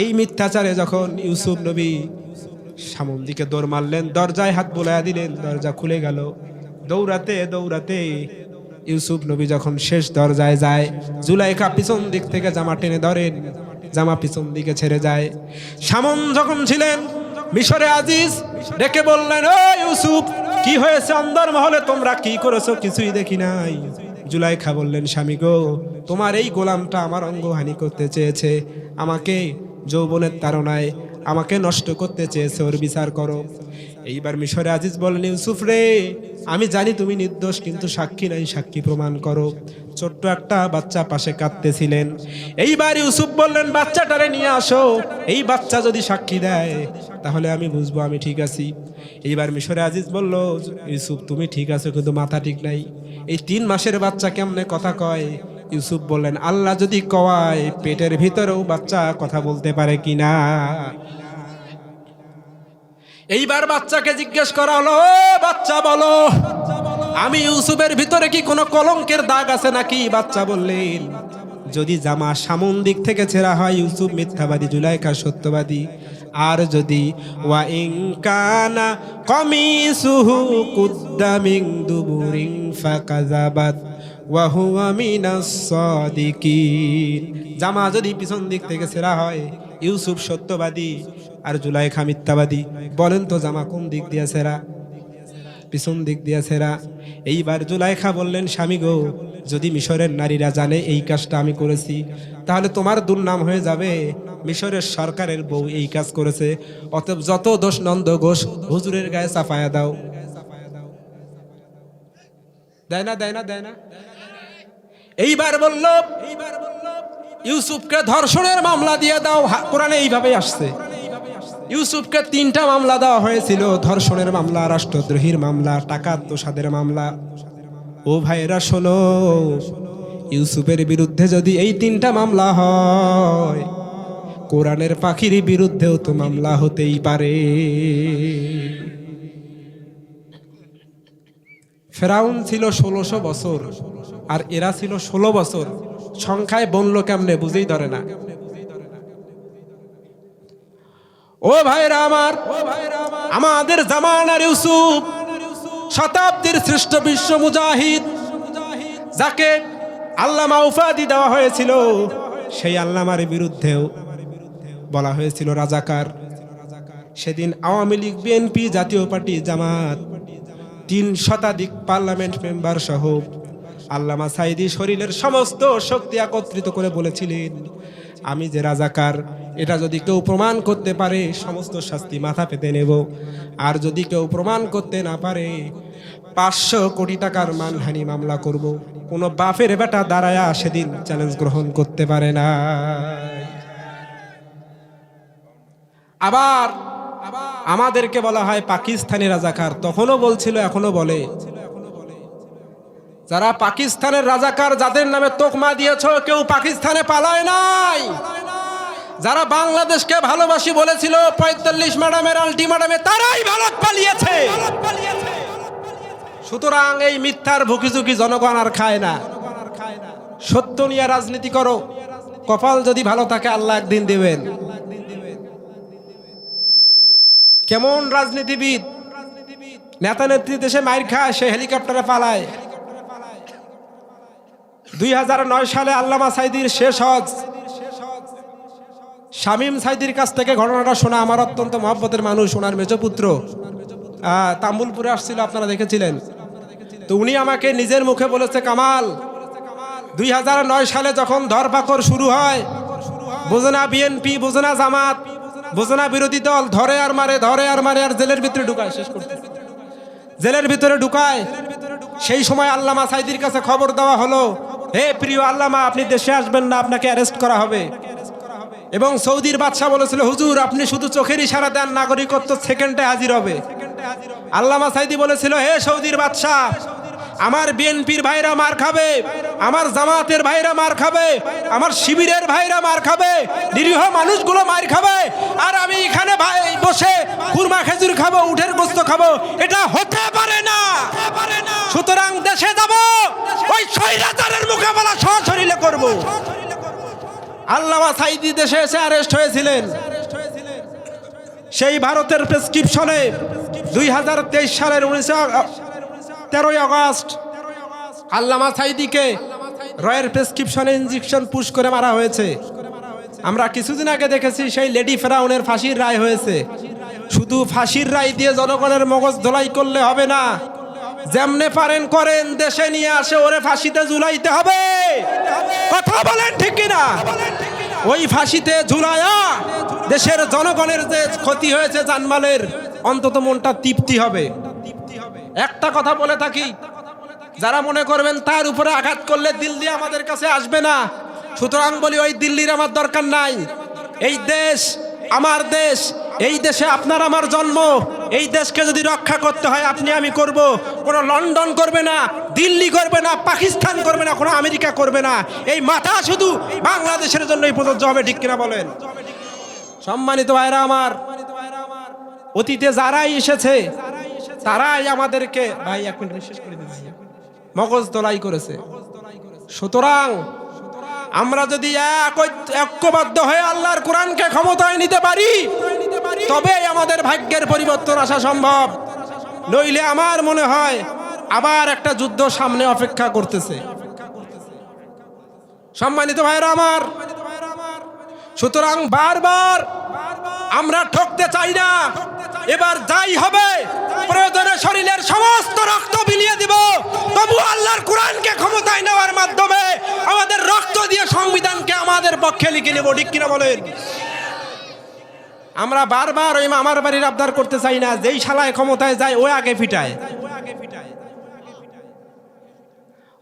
A: এই মিথ্যাচারে যখন ইউসুফ নবী সামন দিকে দৌড় মারলেন, দরজায় হাত বোলায়া দিলেন, দরজা খুলে গেল। দৌড়াতে দৌড়াতে ইউসুফ নবী যখন শেষ দরজায় যায়, জুলাইখা পিছন দিক থেকে জামা টেনে ধরেন, জামা পিছন দিকে ছেড়ে যায়। সামন যখন ছিলেন মিশরে আজিজ ডেকে বললেন, ও ইউসুফ, কি হয়েছে অন্দর মহলে, তোমরা কি করেছো? কিছুই দেখি নাই। জুলাইখা বললেন, স্বামী গো, তোমার এই গোলামটা আমার অঙ্গহানি করতে চেয়েছে, আমাকে যৌবনের তাড়নায় আমাকে নষ্ট করতে চেয়েছে, ওর বিচার করো। এইবার মিশরে আজিজ বললেন, ইউসুফ রে, আমি জানি তুমি নির্দোষ, কিন্তু সাক্ষী নাই, সাক্ষী প্রমাণ করো। ছোট্ট একটা বাচ্চা পাশে কাঁদতেছিলেন। এইবার ইউসুফ বললেন, বাচ্চাটারে নিয়ে আসো, এই বাচ্চা যদি সাক্ষী দেয় তাহলে আমি বুঝবো আমি ঠিক আছি। এইবার মিশরে আজিজ বলল, ইউসুফ তুমি ঠিক আছো, কিন্তু মাথা ঠিক নাই, এই 3 মাসের বাচ্চা কেমনে কথা কয়? ইউসুফ বললেন, আল্লাহ যদি কয়, পেটের ভিতরেও বাচ্চা কথা বলতে পারে কিনা। এইবার বাচ্চাকে জিজ্ঞেস করা হলো, ও বাচ্চা বলো, আমি ইউসুফের ভিতরে কি কোনো কলঙ্কের দাগ আছে নাকি? বাচ্চা বললেন, যদি জামা সামন দিক থেকে ছেঁড়া হয় ইউসুফ মিথ্যাবাদী, জুলাইখা সত্যবাদী। আর যদি ওয়া ইন কানা কামিসুহু কুদ্দা মিন দুবুরিন ফাকাযাবাত ওয়া হুয়া মিনাস সাদিকিন, জামা যদি পিছন দিক থেকে ছেঁড়া হয় ইউসুফ সত্যবাদী আর জুলাইখা মিথ্যাবাদী। বলেন তো জামা কোন দিক দিয়ে ছেঁড়া? পিছন দিক দিয়ে ছেঁড়া। এইবার জুলাইখা বললেন, স্বামী গো, যদি মিশরের নারীরা জানে এই কাজটা আমি করেছি, তাহলে তোমার দুর্নাম হয়ে যাবে, মিশরের সরকারের বউ এই কাজ করেছে, অতএব যত দোষ নন্দ ঘোষ হুজুরের গায়ে চাপায়া দাও। দেয় না, দেয় না, দেয় না। এইবার বলল, ইউসুফকে ধর্ষণের মামলা দিয়ে দাও। কোরআনে এইভাবে আসছে। ইউসুফকে 3টা মামলা দেওয়া হয়েছিল, ধর্ষণের মামলা, রাষ্ট্রদ্রোহীর মামলা, টাকা আত্মসাতের মামলা। ও ভাইরা শোনো, ইউসুফের বিরুদ্ধে যদি এই 3টা মামলা হয়, কোরআনের পাখির বিরুদ্ধেও তো মামলা হতেই পারে। ফেরাউন ছিল 1600 বছর আর এরা ছিল 16 বছর, সংখ্যায় বনলো কেমনে বুঝেই ধরে না। ও ভাইরা আমার, আমাদের জামানার ইউসুফ শতাব্দীর শ্রেষ্ঠ বিশ্ব মুজাহিদ, যাকে আল্লামা উপাধি দেওয়া হয়েছিল, সেই আল্লামার বিরুদ্ধেও বলা হয়েছিল রাজাকার। সেদিন আওয়ামী লীগ, বিএনপি, জাতীয় পার্টি, জামাত, 3 শতাধিক পার্লামেন্ট মেম্বার সহ আল্লামা সাইদি শরীরের সমস্ত শক্তি একত্রিত করে বলেছিলেন, আমি যে রাজাকার এটা যদি কেউ প্রমাণ করতে পারে সমস্ত শাস্তি মাথা পেতে নেব, আর যদি কেউ প্রমাণ করতে না পারে 500 কোটি টাকার মানহানি মামলা করব। কোনো বাপের বেটা দাঁড়ায়া সেদিন চ্যালেঞ্জ গ্রহণ করতে পারে না। আবার আমাদেরকে বলা হয় পাকিস্তানি রাজাকার, তখনও বলছিল, এখনো বলে। যারা পাকিস্তানের রাজাকার, যাদের নামে তোকমা দিয়েছ, কেউ পাকিস্তানে পালায় নাই। যারা বাংলাদেশকে ভালোবাসি বলেছিল 45 ম্যাডামের আলটিমেটামে, তারাই ভারত পালিয়েছে। সুতরাং এই মিথ্যার ভুকিঝুঁকি জনগণ আর খায় না। সত্য নিয়ে রাজনীতি করো, কপাল যদি ভালো থাকে আল্লাহ একদিন দেবেন। কেমন রাজনীতিবিদ, নেতা নেত্রী দেশে মাইর খায়, সে হেলিকপ্টারে পালায়। 2009 সালে আল্লামা সাইদির শেষ হজ, শামীম সাইদির কাছ থেকে ঘটনাটা শোনা। আমার অত্যন্ত মহব্বতের মানুষ, ওনার মেজপুত্র তাম্বুলপুরে আসছিল, আপনারা দেখেছিলেন। তো উনি আমাকে নিজের মুখে বলেছে, কামাল 2009 সালে যখন ধরপাকড় শুরু হয়, বোঝে না বিএনপি, বোঝে না জামাত, বোঝে না বিরোধী দল, ধরে আর মারে, ধরে আর মারে, আর জেলের ভিতরে ঢুকায়, শেষ করতে জেলের ভিতরে ঢুকায়। সেই সময় আল্লামা সাইদির কাছে খবর দেওয়া হলো, হে প্রিয় আল্লামা, আপনি দেশে আসবেন না, আপনাকে অ্যারেস্ট করা হবে। এবং সৌদির বাদশা বলেছিল, হুজুর আপনি শুধু চোখের ইশারা দেন, নাগরিকত্ব সেকেন্ডে হাজির হবে। আল্লামা সাইদি বলেছিল, হে সৌদির বাদশা, আমার বিএনপির ভাইরা মার খাবে, আমার জামাতের ভাইরা মার খাবে, আমার শিবিরের ভাইরা মার খাবে, নিরীহ মানুষগুলো মার খাবে, আর আমি এখানে বসে কুরমা খেজুর খাবো, উঠের গোস্ত খাবো, এটা হতে পারে না। সুতরাং দেশে যাব, ওই স্বৈরাচারের মোকাবেলা সশরীরে করব। আল্লামা সাইদি দেশে এসে অ্যারেস্ট হয়েছিলেন। সেই ভারতের প্রেসক্রিপশনে 2023 সালের 13ই আগস্ট আল্লামা সাইদিকে রয়ের প্রেসক্রিপশনে ইনজেকশন পুশ করে মারা হয়েছে। আমরা কিছুদিন আগে দেখেছি সেই লেডি ফেরাউনের ফাঁসির রায় হয়েছে। শুধু ফাঁসির রায় দিয়ে জনগণের মগজ ধোলাই করলে হবে না, যেমনে পারেন করেন, দেশে নিয়ে আসে ওরে ফাঁসিতে ঝুলাইতে হবে। কথা বলেন ঠিক কিনা? ওই ফাঁসিতে ঝুলায়া দেশের জনগণের যে ক্ষতি হয়েছে জানমালের, অন্তত মনটা তৃপ্তি হবে। একটা কথা বলে থাকি, যারা মনে করবেন তার উপরে আঘাত করলে দিল্লি আমাদের কাছে আসবে না, সুতরাং বলি ওই দিল্লির আমার দরকার নাই। এই দেশ আমার দেশ, এই দেশে আপনার আমার জন্ম। এই দেশকে যদি রক্ষা করতে হয় আপনি আমি করব। কোনো লন্ডন করবে না, দিল্লি করবে না, পাকিস্তান করবে না, কোনো আমেরিকা করবে না। এই মাথা শুধু বাংলাদেশের জন্যই প্রযোজ্য হবে, ঠিক কিনা বলেন? সম্মানিত ভাইরা আমার, অতীতে যারাই এসেছে তারাই আমাদেরকে, ভাই এক মিনিট শেষ করে দিচ্ছি, মগজ দোলাই করেছে। সুতরাং আমরা যদি ঐক্যবদ্ধ হয়ে আল্লাহর কোরআনকে ক্ষমতায় নিতে পারি, তবেই আমাদের ভাগ্যের পরিবর্তন আসা সম্ভব। নইলে আমার মনে হয় আবার একটা যুদ্ধ সামনে অপেক্ষা করতেছে। সম্মানিত ভাইরা আমার, সুতরাং বারবার আমরা ঠকতে চাই না। এবার যাই হবে, প্রয়োজনে শরীরের সমস্ত রক্ত বিলিয়ে দিব, তবু আল্লাহর কোরআনকে ক্ষমতায় নেওয়ার মাধ্যমে আমাদের রক্ত দিয়ে সংবিধানকে আমাদের পক্ষে লিখে নেব, ঠিক কিনা বলেন? আমরা বারবার ওই মামার বাড়ির আবদার করতে চাই না, যেই শালায় ক্ষমতায় যায় ওই আগে পিটায়।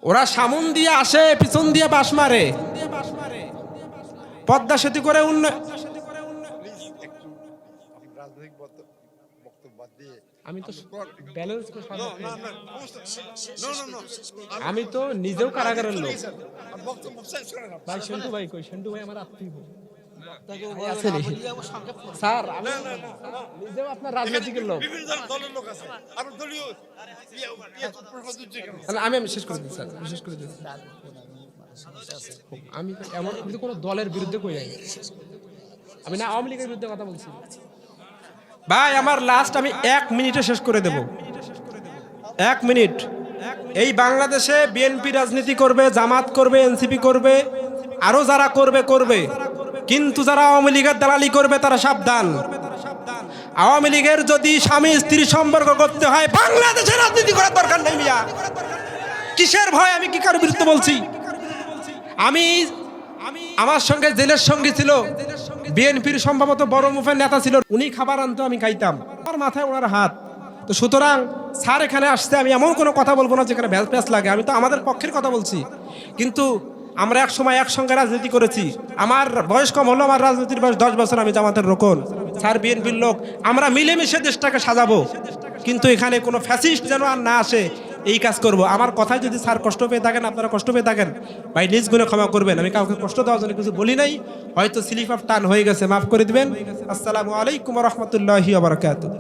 A: ওরা সামন দিয়ে আসে, পিছন দিয়ে বাঁশ মারে, পদ্মা সেতু করে আমি তো ব্যালেন্স করে আমি তো নিজেও কারাগারের লোক। ভাই সেন্টু ভাই কই? সেন্টু ভাই আমার আত্মীয় স্যার, আমি নিজেও আপনার রাজনৈতিক লোক। আমি শেষ করে দিই স্যার, শেষ করে দিই। আমি এমন কিন্তু কোনো দলের বিরুদ্ধে কই নাই, আমি না আওয়ামী লীগের বিরুদ্ধে কথা বলছি। ভাই আমার লাস্ট আমি 1 মিনিটে শেষ করে দেব। 1 মিনিট। এই বাংলাদেশে বিএনপি রাজনীতি করবে, জামাত করবে, এনসিপি করবে, আরো যারা করবে করবে, কিন্তু যারা আওয়ামী লীগের দালালি করবে তারা সাবধান। আওয়ামী লীগের যদি স্বামী স্ত্রী সম্পর্ক করতে হয়, বাংলাদেশে রাজনীতি করার দরকার নেই মিয়া। কিসের ভয়? আমি কি কারোর বিরুদ্ধে বলছি? আমি আমার সঙ্গে জেলের সঙ্গী ছিল, বিএনপির সম্ভবত বড় মুখের নেতা ছিল, উনি খাবার আনতো, আমি খাইতাম, আমার মাথায় ওনার হাত। তো সুতরাং স্যার এখানে আসছে, আমি এমন কোনো কথা বলবো না যেখানে ভ্যাস ভ্যাস লাগে। আমি তো আমাদের পক্ষের কথা বলছি, কিন্তু আমরা এক সময় একসঙ্গে রাজনীতি করেছি। আমার বয়স কম হলো, আমার রাজনীতির বয়স 10 বছর, আমি জামাতের রোকন, স্যার বিএনপির লোক। আমরা মিলেমিশে দেশটাকে সাজাবো, কিন্তু এখানে কোনো ফ্যাসিস্ট যেন আর না আসে, এই কাজ করব। আমার কথায় যদি স্যার কষ্ট পেয়ে থাকেন, আপনারা কষ্ট পেয়ে থাকেন, ভাই নিজ গুণে ক্ষমা করবেন। আমি কাউকে কষ্ট দেওয়ার জন্য কিছু বলি নাই, হয়তো স্লিপ অফ টান হয়ে গেছে, মাফ করে দিবেন। আসসালামু আলাইকুম ওয়া রাহমাতুল্লাহি ওয়া বারাকাতুহু।